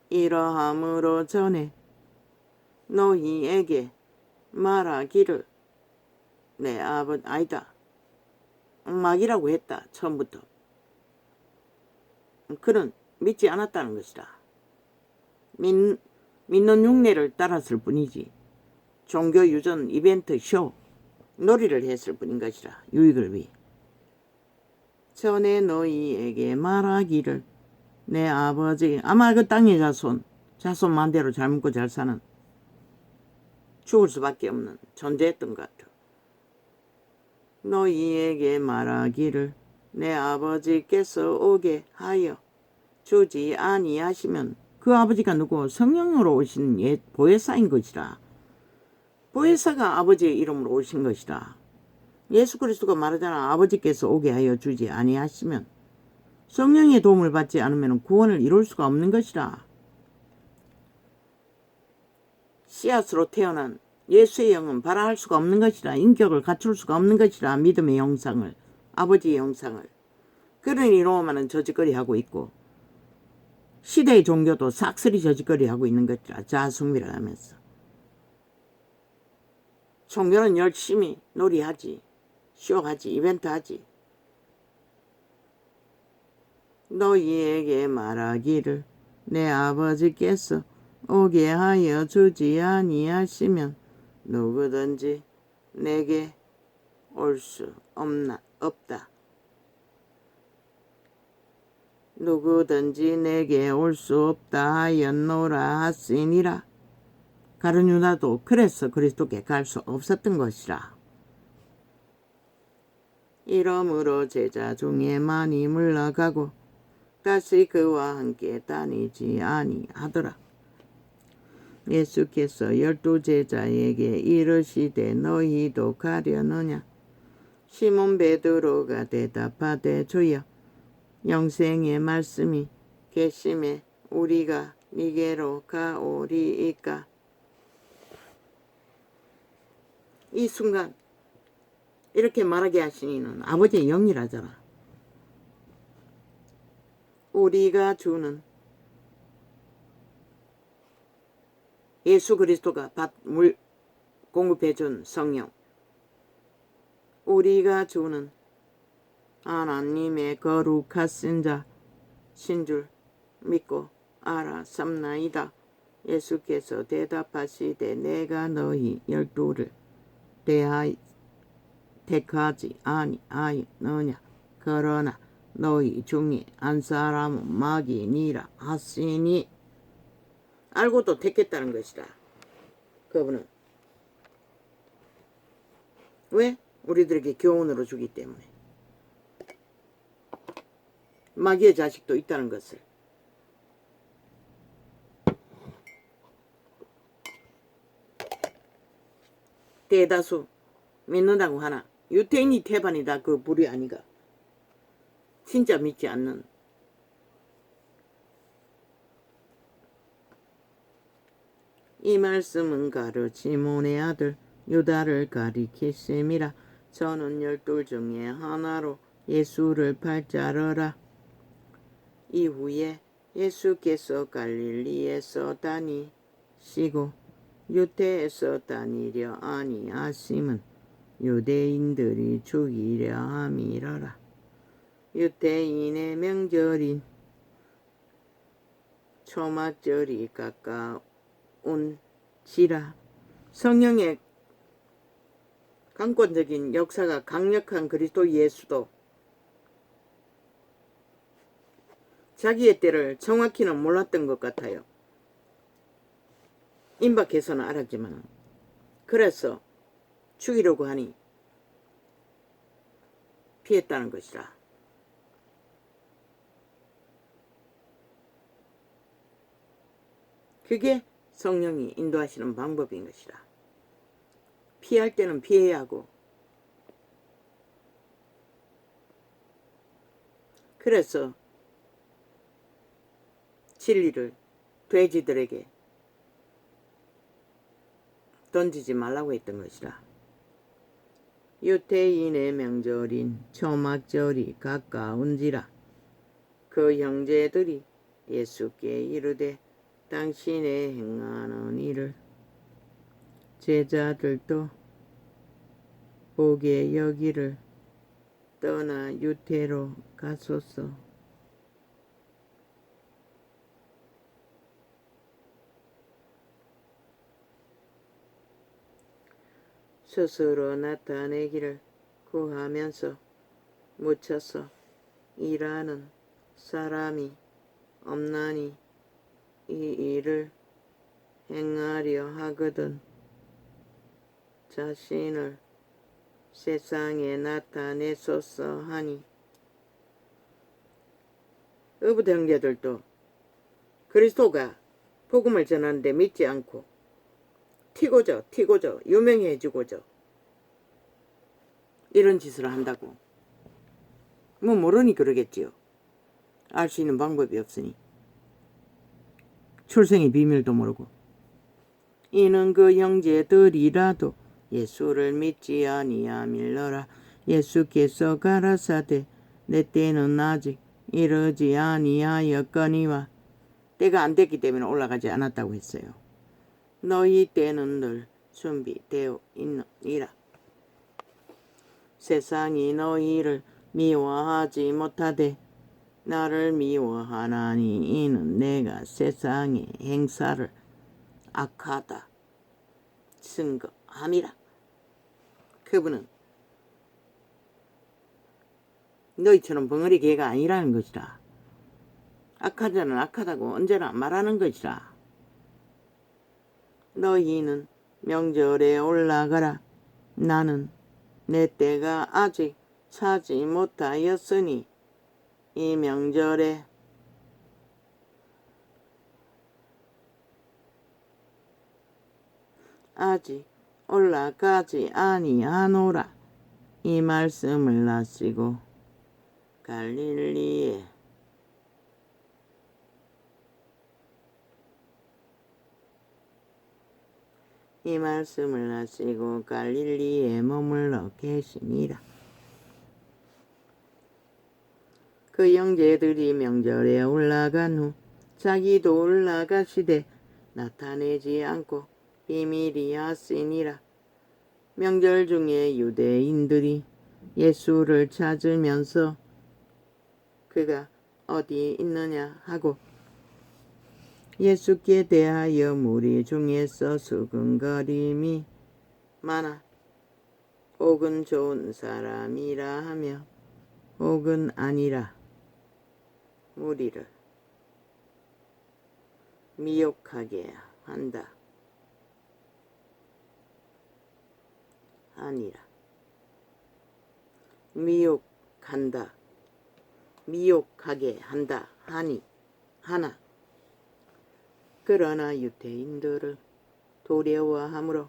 이러함으로 전에 너희에게 말하기를 내 아버지 아니다. 막이라고 했다. 처음부터. 그는 믿지 않았다는 것이다. 믿는 흉내를 따랐을 뿐이지. 종교 유전 이벤트 쇼 놀이를 했을 뿐인 것이라. 유익을 위해. 전에 너희에게 말하기를 내 아버지 아마 그 땅의 자손 마음대로 잘 먹고 잘 사는 죽을 수밖에 없는 존재였던 것 같아. 너희에게 말하기를 내 아버지께서 오게 하여 주지 아니하시면 그 아버지가 누구? 성령으로 오신 보혜사인 것이라. 보혜사가 아버지의 이름으로 오신 것이라. 예수 그리스도가 말하잖아. 아버지께서 오게 하여 주지 아니하시면 성령의 도움을 받지 않으면 구원을 이룰 수가 없는 것이라. 씨앗으로 태어난 예수의 영은 발화할 수가 없는 것이라. 인격을 갖출 수가 없는 것이라. 믿음의 형상을, 아버지의 형상을. 그러니 로마는 저짓거리하고 있고 시대의 종교도 싹쓸이 저짓거리하고 있는 것이라. 자아숭배를 하면서. 종교는 열심히 놀이하지. 쇼하지. 이벤트하지. 너희에게 말하기를 내 아버지께서 오게 하여 주지 아니하시면 누구든지 내게 올 수 없다. 누구든지 내게 올 수 없다 하였노라 하시니라. 가룟 유다도 그래서 그리스도께 갈 수 없었던 것이라. 이러므로 제자 중에 많이 물러가고 다시 그와 함께 다니지 아니하더라. 예수께서 12 제자에게 이르시되 너희도 가려느냐? 시몬 베드로가 대답하되 주여 영생의 말씀이 계심에 우리가 니게로 가오리이까. 이 순간 이렇게 말하게 하신 이는 아버지의 영이라잖아. 우리가 주는 예수 그리스도가 물 공급해준 성령, 우리가 주는 하나님의 거룩하신 자신 줄 믿고 알아삼나이다. 예수께서 대답하시되 내가 너희 12를 택하지 아니하였느냐. 그러나 너희 중에 한 사람은 마귀니라 하시니. 알고도 택했다는 것이다. 그분은. 왜? 우리들에게 교훈으로 주기 때문에. 마귀의 자식도 있다는 것을. 대다수 믿는다고 하나 유태인이 태반이다. 그 불이 아니가. 진짜 믿지 않는. 이 말씀은 가룟 시몬의 아들 유다를 가리키심이라. 저는 12 중에 하나로 예수를 팔자러라. 이후에 예수께서 갈릴리에서 다니시고 유태에서 다니려 아니하심은 유대인들이 죽이려 함이러라. 유대인의 명절인 초막절이 가까운지라. 성령의 강권적인 역사가 강력한 그리스도 예수도 자기의 때를 정확히는 몰랐던 것 같아요. 임박해서는 알았지만. 그래서 죽이려고 하니 피했다는 것이라. 그게 성령이 인도하시는 방법인 것이라. 피할 때는 피해야 하고. 그래서 진리를 돼지들에게 던지지 말라고 했던 것이라. 유대인의 명절인 초막절이 가까운지라 그 형제들이 예수께 이르되 당신의 행하는 일을 제자들도 보게 여기를 떠나 유태로 가소서. 스스로 나타내기를 구하면서 묻혀서 일하는 사람이 없나니 이 일을 행하려 하거든 자신을 세상에 나타내소서 하니. 의붓 형제들도 그리스도가 복음을 전하는데 믿지 않고 튀고져 유명해지고져 이런 짓을 한다고. 뭐 모르니 그러겠지요. 알 수 있는 방법이 없으니. 출생의 비밀도 모르고. 이는 그 형제들이라도 예수를 믿지 아니함일러라. 예수께서 가라사대 내 때는 아직 이르지 아니하였거니와. 때가 안 됐기 때문에 올라가지 않았다고 했어요. 너희 때는 늘 준비되어 있느니라. 세상이 너희를 미워하지 못하되 나를 미워하나니 이는 내가 세상의 행사를 악하다 증거함이라. 그분은 너희처럼 벙어리 개가 아니라는 것이라. 악한 자는 악하다고 언제나 말하는 것이라. 너희는 명절에 올라가라. 나는 내 때가 아직 차지 못하였으니 이 명절에 아직 올라가지 아니하노라. 이 말씀을 하시고 갈릴리에 머물러 계시니라. 그 형제들이 명절에 올라간 후 자기도 올라가시되 나타내지 않고 비밀이 하시니라. 명절 중에 유대인들이 예수를 찾으면서 그가 어디 있느냐 하고 예수께 대하여 무리 중에서 수근거림이 많아 혹은 좋은 사람이라 하며 혹은 아니라 무리를 미혹하게 한다. 아니라 미혹하게 한다 하나 그러나 유대인들을 두려워함으로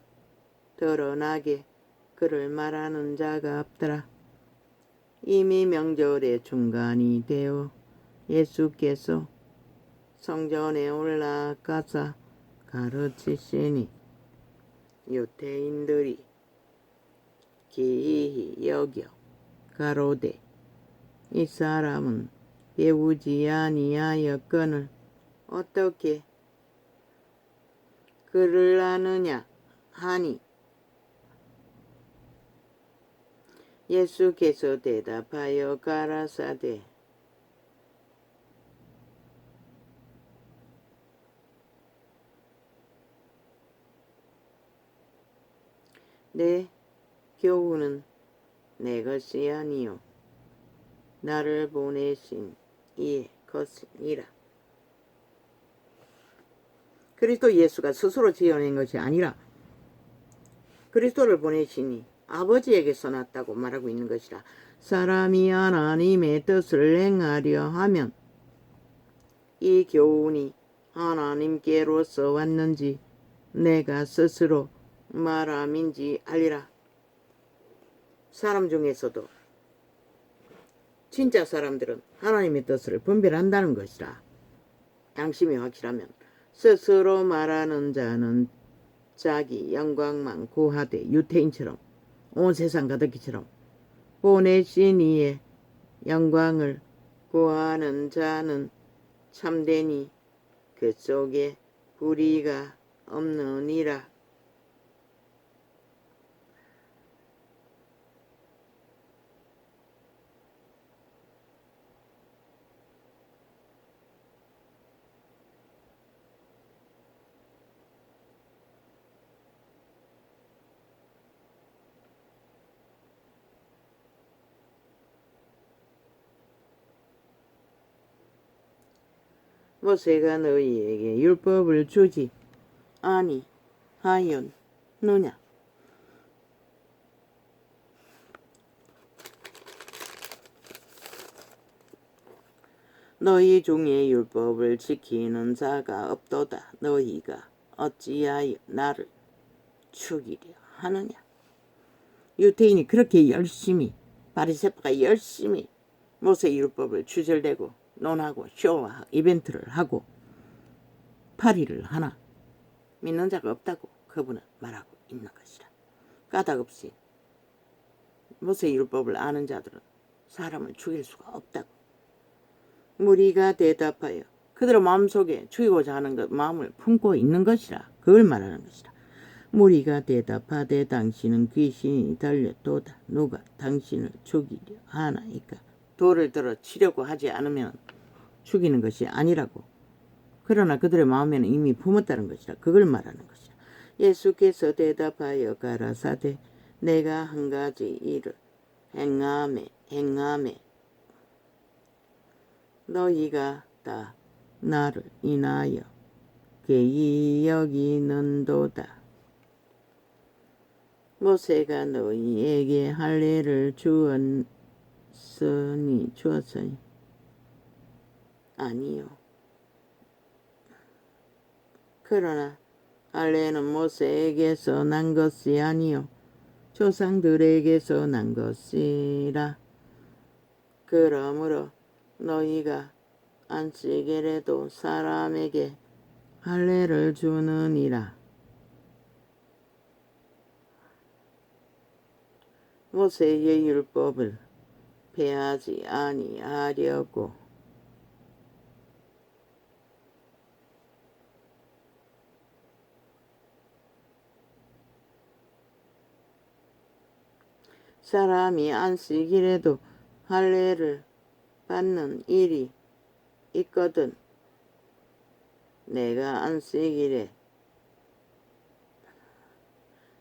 드러나게 그를 말하는 자가 없더라. 이미 명절의 중간이 되어 예수께서 성전에 올라가사 가르치시니 유대인들이 기이히 여겨 가로되 이 사람은 배우지 아니하였거늘 어떻게 그를 아느냐 하니 예수께서 대답하여 가라사대 내 교훈은 내 것이 아니요 나를 보내신 이의 것이니라. 그리스도 예수가 스스로 지어낸 것이 아니라 그리스도를 보내시니 아버지에게서 났다고 말하고 있는 것이라. 사람이 하나님의 뜻을 행하려 하면 이 교훈이 하나님께로서 왔는지 내가 스스로 말함인지 알리라. 사람 중에서도 진짜 사람들은 하나님의 뜻을 분별한다는 것이라. 당심이 확실하면 스스로 말하는 자는 자기 영광만 구하되 유태인처럼 온 세상 가득히처럼 보내신 이의 영광을 구하는 자는 참되니 그 속에 불의가 없느니라. 모세가 너희에게 율법을 주지 아니하였느냐? 너희 중에 율법을 지키는 자가 없도다. 너희가 어찌하여 나를 죽이려 하느냐? 유태인이 그렇게 열심히, 바리새파가 열심히 모세 율법을 추절대고 논하고 쇼와 이벤트를 하고 파리를 하나 믿는 자가 없다고 그분은 말하고 있는 것이라. 까닭없이 모세 율법을 아는 자들은 사람을 죽일 수가 없다고. 무리가 대답하여 그들의 마음속에 죽이고자 하는 것 마음을 품고 있는 것이라. 그걸 말하는 것이라. 무리가 대답하되 당신은 귀신이 들렸도다. 누가 당신을 죽이려 하나이까? 돌을 들어 치려고 하지 않으면 죽이는 것이 아니라고. 그러나 그들의 마음에는 이미 품었다는 것이라. 그걸 말하는 것이라. 예수께서 대답하여 가라사대 내가 한 가지 일을 행하매 너희가 다 나를 인하여 괴히 여기는도다. 모세가 너희에게 할례를 주었으니 아니요. 그러나 할례는 모세에게서 난 것이 아니요 조상들에게서 난 것이라. 그러므로 너희가 안식일에도 사람에게 할례를 주느니라. 모세의 율법을 폐하지 아니하려고 사람이 안식일에도 할례를 받는 일이 있거든. 내가 안식일에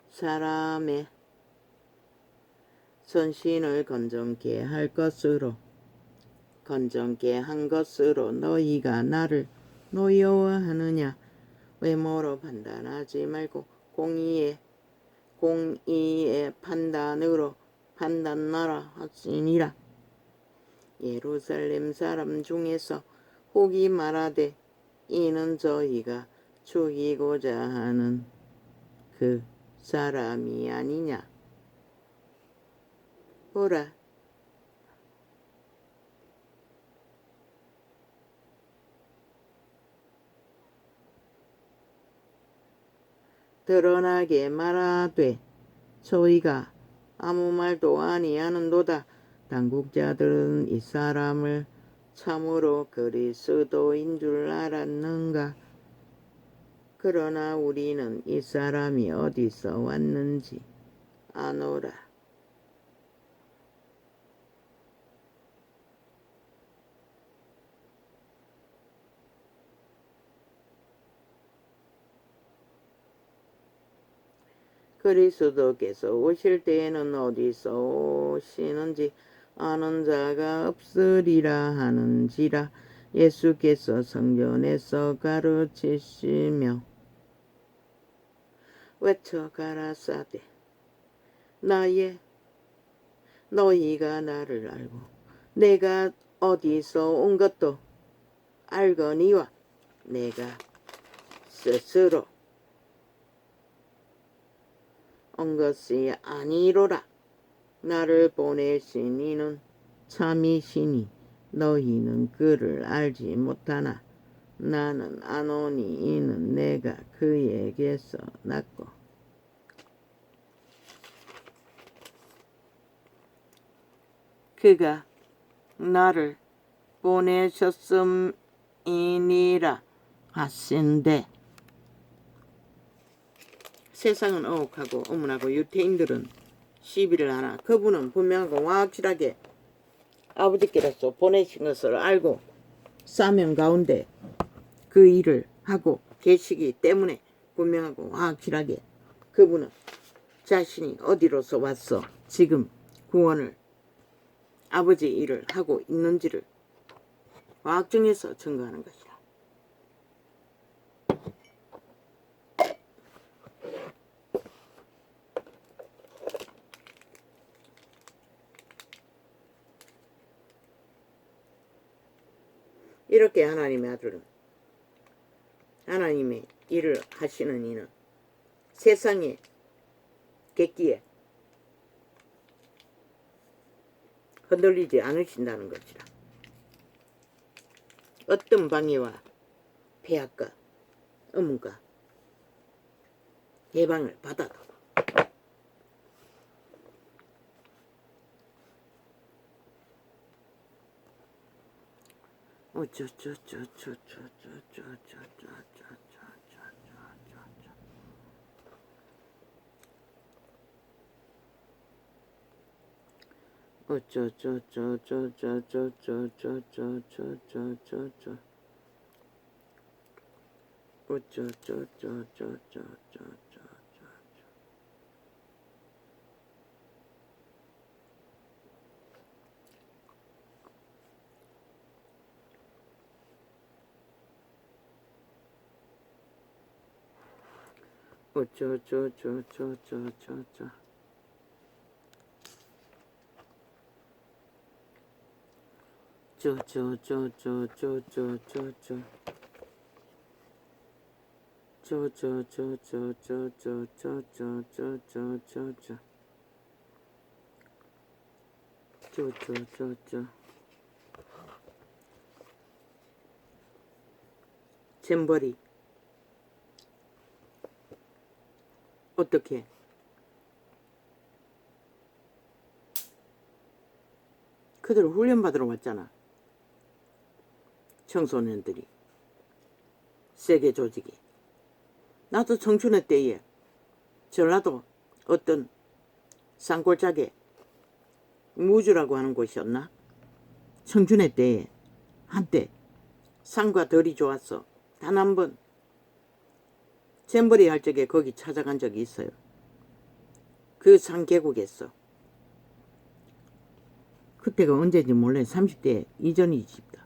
사람의 선신을 건전케 한 것으로 너희가 나를 노여워하느냐? 외모로 판단하지 말고 공의의 판단으로 판단하라 하시니라. 예루살렘 사람 중에서 혹이 말하되 이는 저희가 죽이고자 하는 그 사람이 아니냐? 보라, 드러나게 말하되 저희가 아무 말도 아니하는도다. 당국자들은 이 사람을 참으로 그리스도인 줄 알았는가? 그러나 우리는 이 사람이 어디서 왔는지 아노라. 그리스도께서 오실 때에는 어디서 오시는지 아는 자가 없으리라 하는지라. 예수께서 성전에서 가르치시며 외쳐 가라사대 너희가 나를 알고 내가 어디서 온 것도 알거니와 내가 스스로 온 것이 아니로라. 나를 보내신 이는 참이시니 너희는 그를 알지 못하나 나는 아노니 이는 내가 그에게서 났고 그가 나를 보내셨음이니라 하신대. 세상은 어혹하고 어문하고 유태인들은 시비를 하나 그분은 분명하고 확실하게 아버지께로서 보내신 것을 알고 사명 가운데 그 일을 하고 계시기 때문에 분명하고 확실하게 그분은 자신이 어디로서 왔어 지금 구원을 아버지 일을 하고 있는지를 확정해서 증거하는 것이라. 이렇게 하나님의 아들은 하나님의 일을 하시는 이는 세상의 객기에 흔들리지 않으신다는 것이라. 어떤 방해와 폐악과 음운과 해방을 받아도 잼버리 어떻게 그들 훈련받으러 왔잖아. 청소년들이 세계 조직이. 나도 청춘의 때에 전라도 어떤 산골짜기에 무주라고 하는 곳이었나? 청춘의 때에 한때 산과 덜이 좋았어. 단 한 번 잼버리 할 적에 거기 찾아간 적이 있어요. 그 산 계곡에서. 그때가 언제인지 몰라요. 30대 이전이집니다.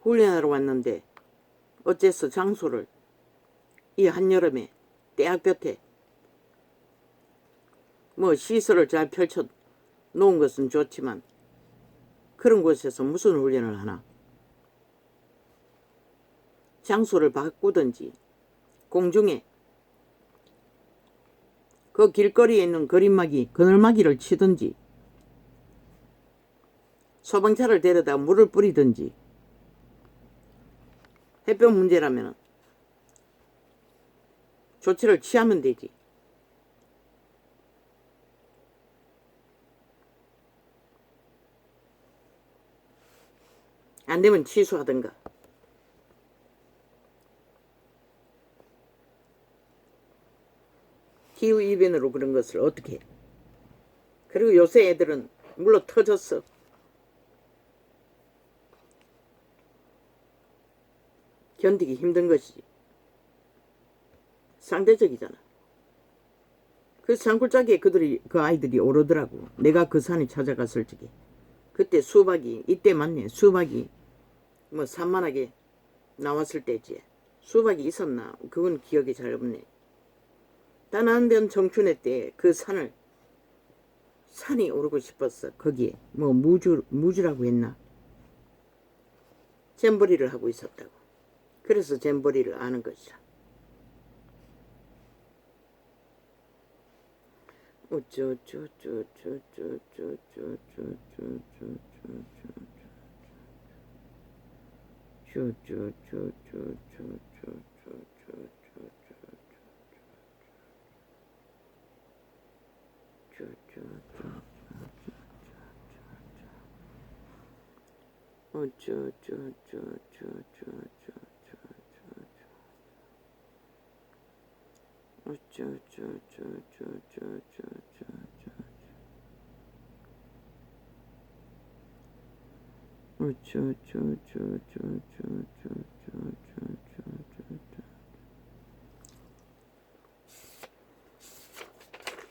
훈련하러 왔는데 어째서 장소를 이 한여름에 대학 곁에 뭐 시설을 잘 펼쳐 놓은 것은 좋지만 그런 곳에서 무슨 훈련을 하나. 장소를 바꾸든지 공중에 그 길거리에 있는 그림막이 그늘막이를 치든지 소방차를 데려다 물을 뿌리든지. 햇볕 문제라면 조치를 취하면 되지. 안 되면 취소하든가. 기후 이변으로 그런 것을 어떻게 해. 그리고 요새 애들은 물로 터졌어. 견디기 힘든 것이지. 상대적이잖아. 그 산골짜기에 그 아이들이 오르더라고. 내가 그 산에 찾아갔을 적에. 그때 수박이 이때 맞네. 수박이 뭐 산만하게 나왔을 때지. 수박이 있었나? 그건 기억이 잘 없네. 단 한 번 청춘의 때 그 산이 오르고 싶었어. 거기에 뭐 무주라고 했나? 잼버리를 하고 있었다고. 그래서 잼버리를 아는 것이야.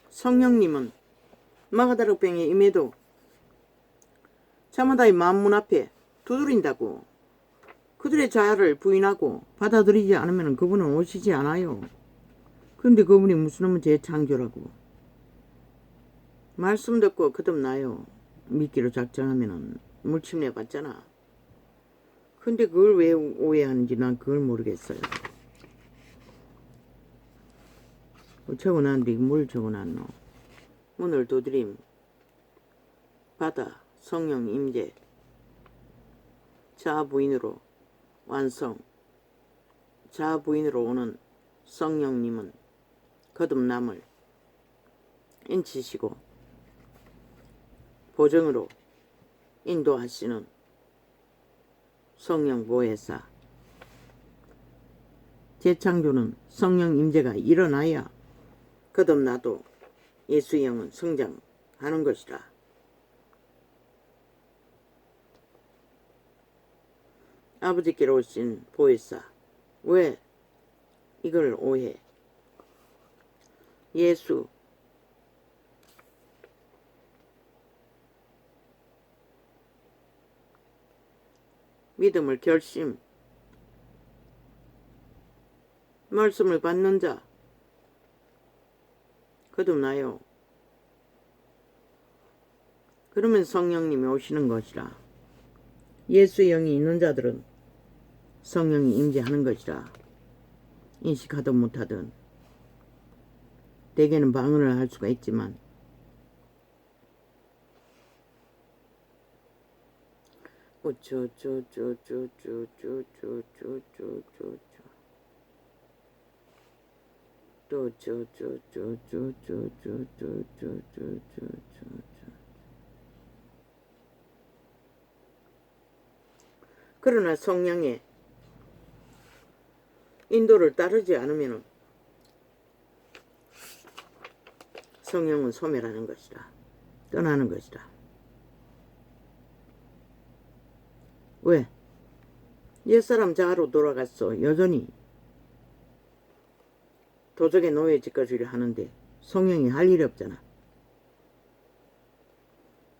성령님은 마가다락방에 임해도 자마다 이 만문 앞에 두드린다고. 그들의 자아를 부인하고 받아들이지 않으면 그분은 오시지 않아요. 그런데 그분이 무슨 놈은 재창조라고. 말씀 듣고 거듭나요. 믿기로 작정하면 물침내 받잖아. 근데 그걸 왜 오해하는지 난 그걸 모르겠어요. 적어놨는데 뭘 적어놨노? 문을 두드림, 바다, 성령 임재, 자아 부인으로 완성, 자아 부인으로 오는 성령님은 거듭남을 인치시고 보정으로 인도하시는 성령 보혜사. 재창조는 성령 임재가 일어나야 거듭나도 예수의 영은 성장하는 것이라. 아버지께로 오신 보혜사. 왜 이걸 오해? 예수 믿음을 결심, 말씀을 받는 자 거듭나요. 그러면 성령님이 오시는 것이라. 예수의 영이 있는 자들은 성령이 임재하는 것이라. 인식하든 못하든 대개는 방언을 할 수가 있지만 그러나 성령의 인도를 따르지 않으면 성령은 소멸하는 것이다. 떠나는 것이다. 왜? 옛사람 자아로 돌아갔어. 여전히 도적의 노예 짓거주를 하는데 성령이 할 일이 없잖아.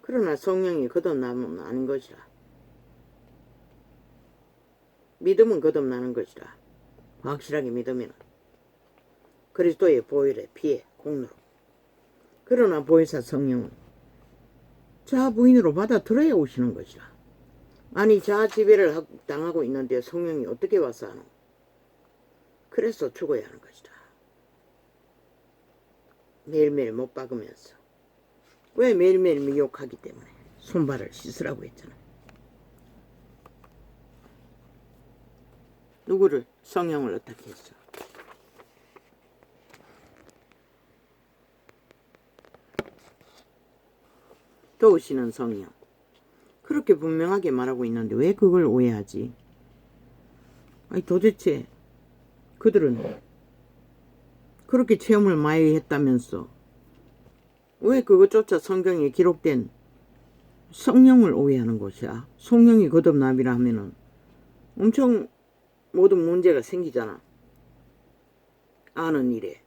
그러나 성령이 거듭나면 아닌 것이라. 믿음은 거듭나는 것이라. 확실하게 믿으면 그리스도의 보혈의 피에 공로로. 그러나 보혜사 성령은 자아 부인으로 받아들여야 오시는 것이라. 아니 자아 지배를 당하고 있는데 성령이 어떻게 와서 하노? 그래서 죽어야 하는 것이다. 매일매일 못 박으면서. 왜 매일매일 미혹하기 때문에 손발을 씻으라고 했잖아. 누구를? 성령을 어떻게 했어? 도우시는 성령. 그렇게 분명하게 말하고 있는데 왜 그걸 오해하지? 아니 도대체 그들은 그렇게 체험을 많이 했다면서 왜 그것조차 성경에 기록된 성령을 오해하는 것이야? 성령이 거듭남이라 하면은 엄청 모든 문제가 생기잖아. 아는 일에.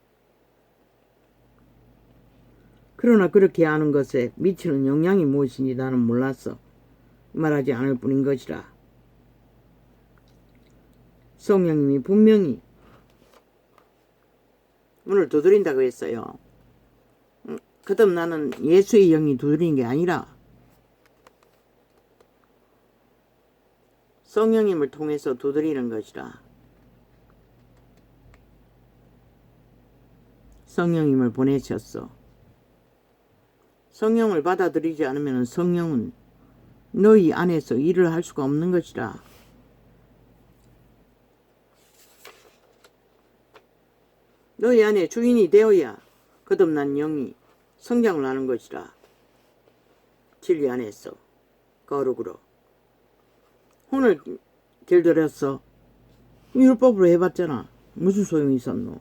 그러나 그렇게 아는 것에 미치는 영향이 무엇인지 나는 몰랐어. 말하지 않을 뿐인 것이라. 성령님이 분명히 문을 두드린다고 했어요. 거듭나는 예수의 영이 두드리는 게 아니라 성령님을 통해서 두드리는 것이라. 성령님을 보내셨어. 성령을 받아들이지 않으면 성령은 너희 안에서 일을 할 수가 없는 것이라. 너희 안에 주인이 되어야 거듭난 영이 성장을 하는 것이라. 진리 안에서 거룩으로. 오늘 길들였어. 율법으로 해봤잖아. 무슨 소용이 있었노?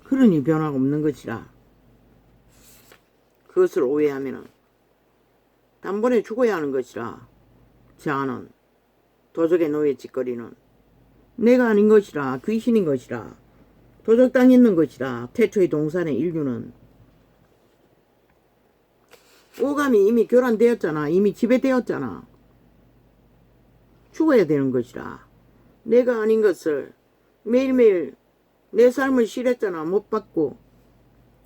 그러니 변화가 없는 것이라. 그것을 오해하면 단번에 죽어야 하는 것이라. 자아는 도적의 노예 짓거리는 내가 아닌 것이라. 귀신인 것이라. 도적당했는 것이라. 태초의 동산의 인류는 오감이 이미 교란되었잖아. 이미 지배되었잖아. 죽어야 되는 것이라. 내가 아닌 것을 매일매일 내 삶을 실했잖아. 못 받고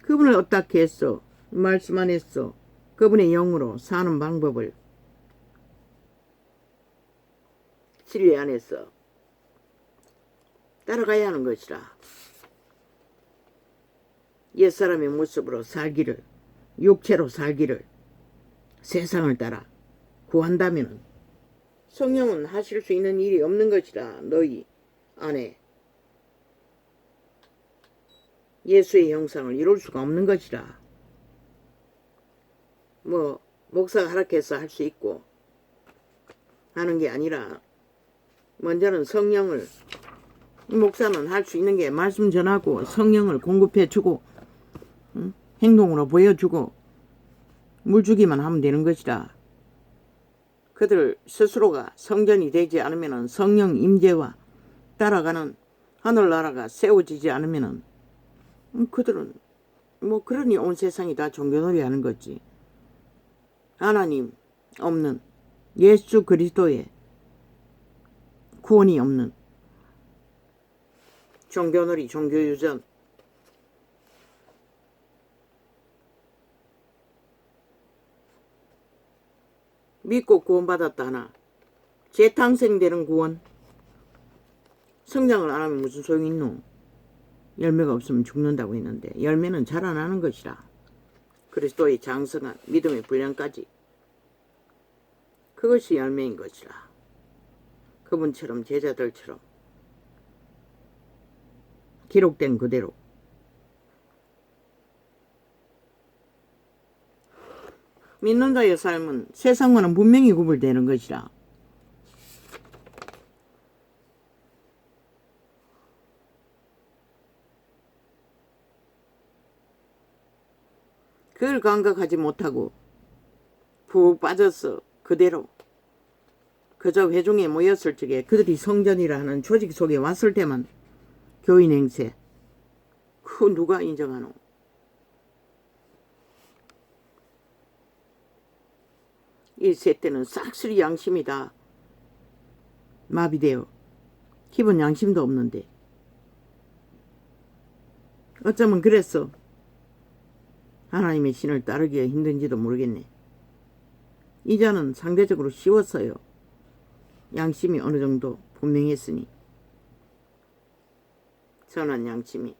그분을 어떻게 했어? 말씀 안 했어. 그분의 영으로 사는 방법을 진리 안에서 따라가야 하는 것이라. 옛사람의 모습으로 살기를, 육체로 살기를 세상을 따라 구한다면 성령은 하실 수 있는 일이 없는 것이라. 너희 안에 예수의 형상을 이룰 수가 없는 것이라. 뭐 목사가 허락해서 할 수 있고 하는 게 아니라 먼저는 성령을, 목사는 할 수 있는 게 말씀 전하고 성령을 공급해주고 행동으로 보여주고 물 주기만 하면 되는 것이라. 그들 스스로가 성전이 되지 않으면 성령 임재와 따라가는 하늘나라가 세워지지 않으면 그들은 뭐 그러니 온 세상이 다 종교놀이 하는 거지. 하나님 없는 예수 그리스도의 구원이 없는 종교놀이, 종교유전. 믿고 구원받았다 하나 재탄생되는 구원. 성장을 안 하면 무슨 소용이 있노? 열매가 없으면 죽는다고 했는데 열매는 자라나는 것이라. 그리스도의 장성한 믿음의 분량까지 그것이 열매인 것이라. 그분처럼 제자들처럼 기록된 그대로 믿는 자의 삶은 세상과는 분명히 구분되는 것이라. 그걸 감각하지 못하고 푹 빠져서 그대로 그저 회중에 모였을 적에 그들이 성전이라 하는 조직 속에 왔을 때만 교인 행세, 그 누가 인정하노? 이 세때는 싹쓸이 양심이 다 마비되어 기본 양심도 없는데 어쩌면 그래서 하나님의 신을 따르기가 힘든지도 모르겠네. 이자는 상대적으로 쉬웠어요. 양심이 어느 정도 분명했으니. 선한 양심이.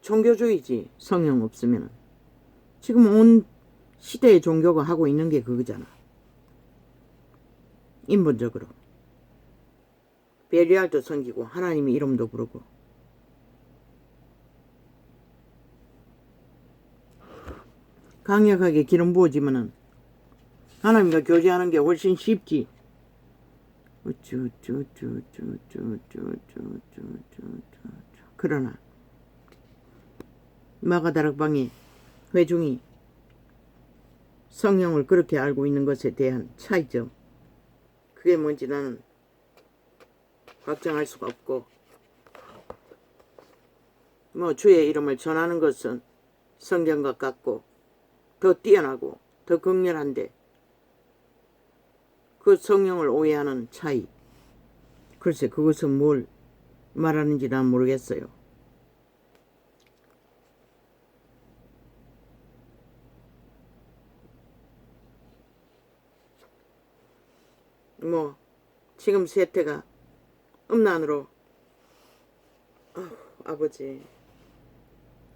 종교주의지. 성령 없으면. 지금 온 시대의 종교가 하고 있는 게 그거잖아. 인본적으로. 벨리알도 섬기고 하나님의 이름도 부르고. 강력하게 기름 부어지면은 하나님과 교제하는 게 훨씬 쉽지. 그러나 마가다락방의 회중이 성령을 그렇게 알고 있는 것에 대한 차이점, 그게 뭔지 나는 확정할 수가 없고, 뭐 주의 이름을 전하는 것은 성경과 같고 더 뛰어나고 더 극렬한데 그 성령을 오해하는 차이. 글쎄 그것은 뭘 말하는지 난 모르겠어요. 뭐 지금 세태가 음란으로 아버지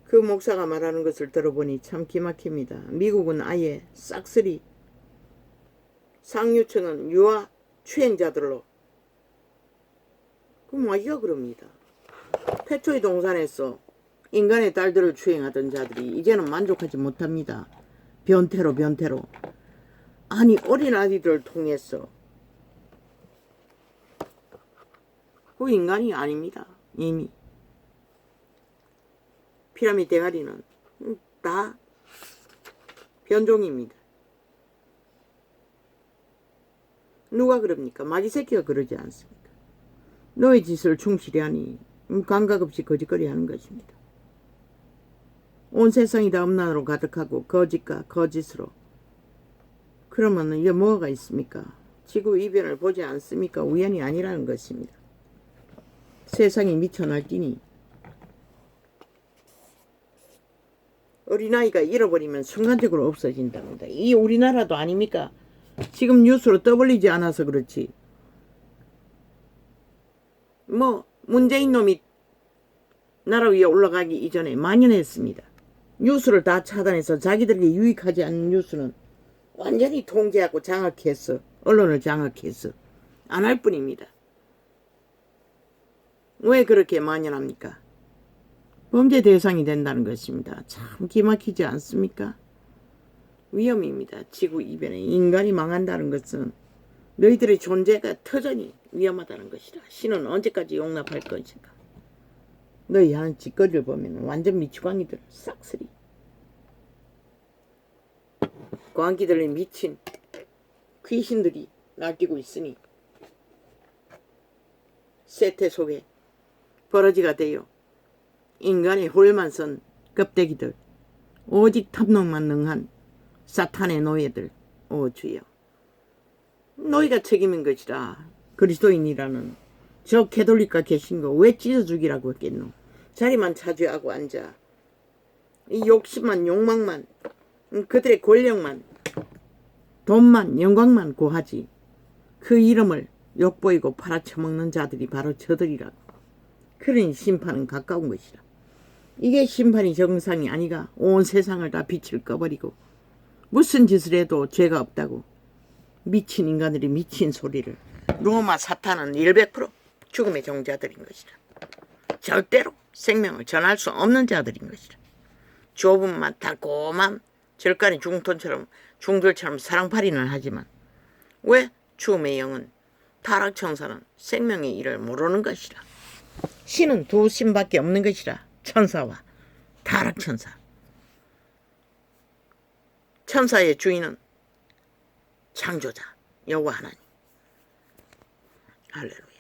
그 목사가 말하는 것을 들어보니 참 기막힙니다. 미국은 아예 싹쓸이 상류층은 유아 추행자들로 그 마귀가 그럽니다. 태초의 동산에서 인간의 딸들을 추행하던 자들이 이제는 만족하지 못합니다. 변태로 아니 어린아이들을 통해서 그 인간이 아닙니다. 이미 피라미드 대가리는 다 변종입니다. 누가 그럽니까? 마귀 새끼가 그러지 않습니까? 너의 짓을 충실히 하니 감각 없이 거짓거리 하는 것입니다. 온 세상이 다 음란으로 가득하고 거짓과 거짓으로. 그러면 이게 뭐가 있습니까? 지구 이변을 보지 않습니까? 우연이 아니라는 것입니다. 세상이 미쳐 날뛰니 어린아이가 잃어버리면 순간적으로 없어진답니다. 이 우리나라도 아닙니까? 지금 뉴스로 떠벌리지 않아서 그렇지. 뭐 문재인 놈이 나라 위에 올라가기 이전에 만연했습니다. 뉴스를 다 차단해서 자기들에게 유익하지 않는 뉴스는 완전히 통제하고 장악했어. 언론을 장악했어. 안 할 뿐입니다. 왜 그렇게 만연합니까? 범죄 대상이 된다는 것입니다. 참 기막히지 않습니까? 위험입니다. 지구 이변에 인간이 망한다는 것은 너희들의 존재가 터전히 위험하다는 것이다. 신은 언제까지 용납할 것인가? 너희 하는 짓거리를 보면 완전 미치광이들 싹쓸이 광기들에 미친 귀신들이 날뛰고 있으니 세태 속에 버러지가 되어 인간의 홀만 선 껍데기들 오직 탐욕만 능한 사탄의 노예들. 오 주여 너희가 책임인 것이라. 그리스도인이라는 저 캐톨릭과 계신 거 왜 찢어 죽이라고 했겠노. 자리만 차지하고 앉아 이 욕심만 욕망만 그들의 권력만 돈만 영광만 구하지. 그 이름을 욕보이고 팔아쳐먹는 자들이 바로 저들이라고. 그러니 심판은 가까운 것이라. 이게 심판이 정상이 아니가. 온 세상을 다 빛을 꺼버리고 무슨 짓을 해도 죄가 없다고 미친 인간들이 미친 소리를. 로마 사탄은 100% 죽음의 종자들인 것이라. 절대로 생명을 전할 수 없는 자들인 것이라. 좁은 맛 달콤한 절간의 중들처럼 사랑팔이는 하지만 왜 죽음의 영은 타락천사는 생명의 일을 모르는 것이라. 신은 두 신밖에 없는 것이라. 천사와 타락천사. 천사의 주인은 창조자 여호와 하나님. 할렐루야.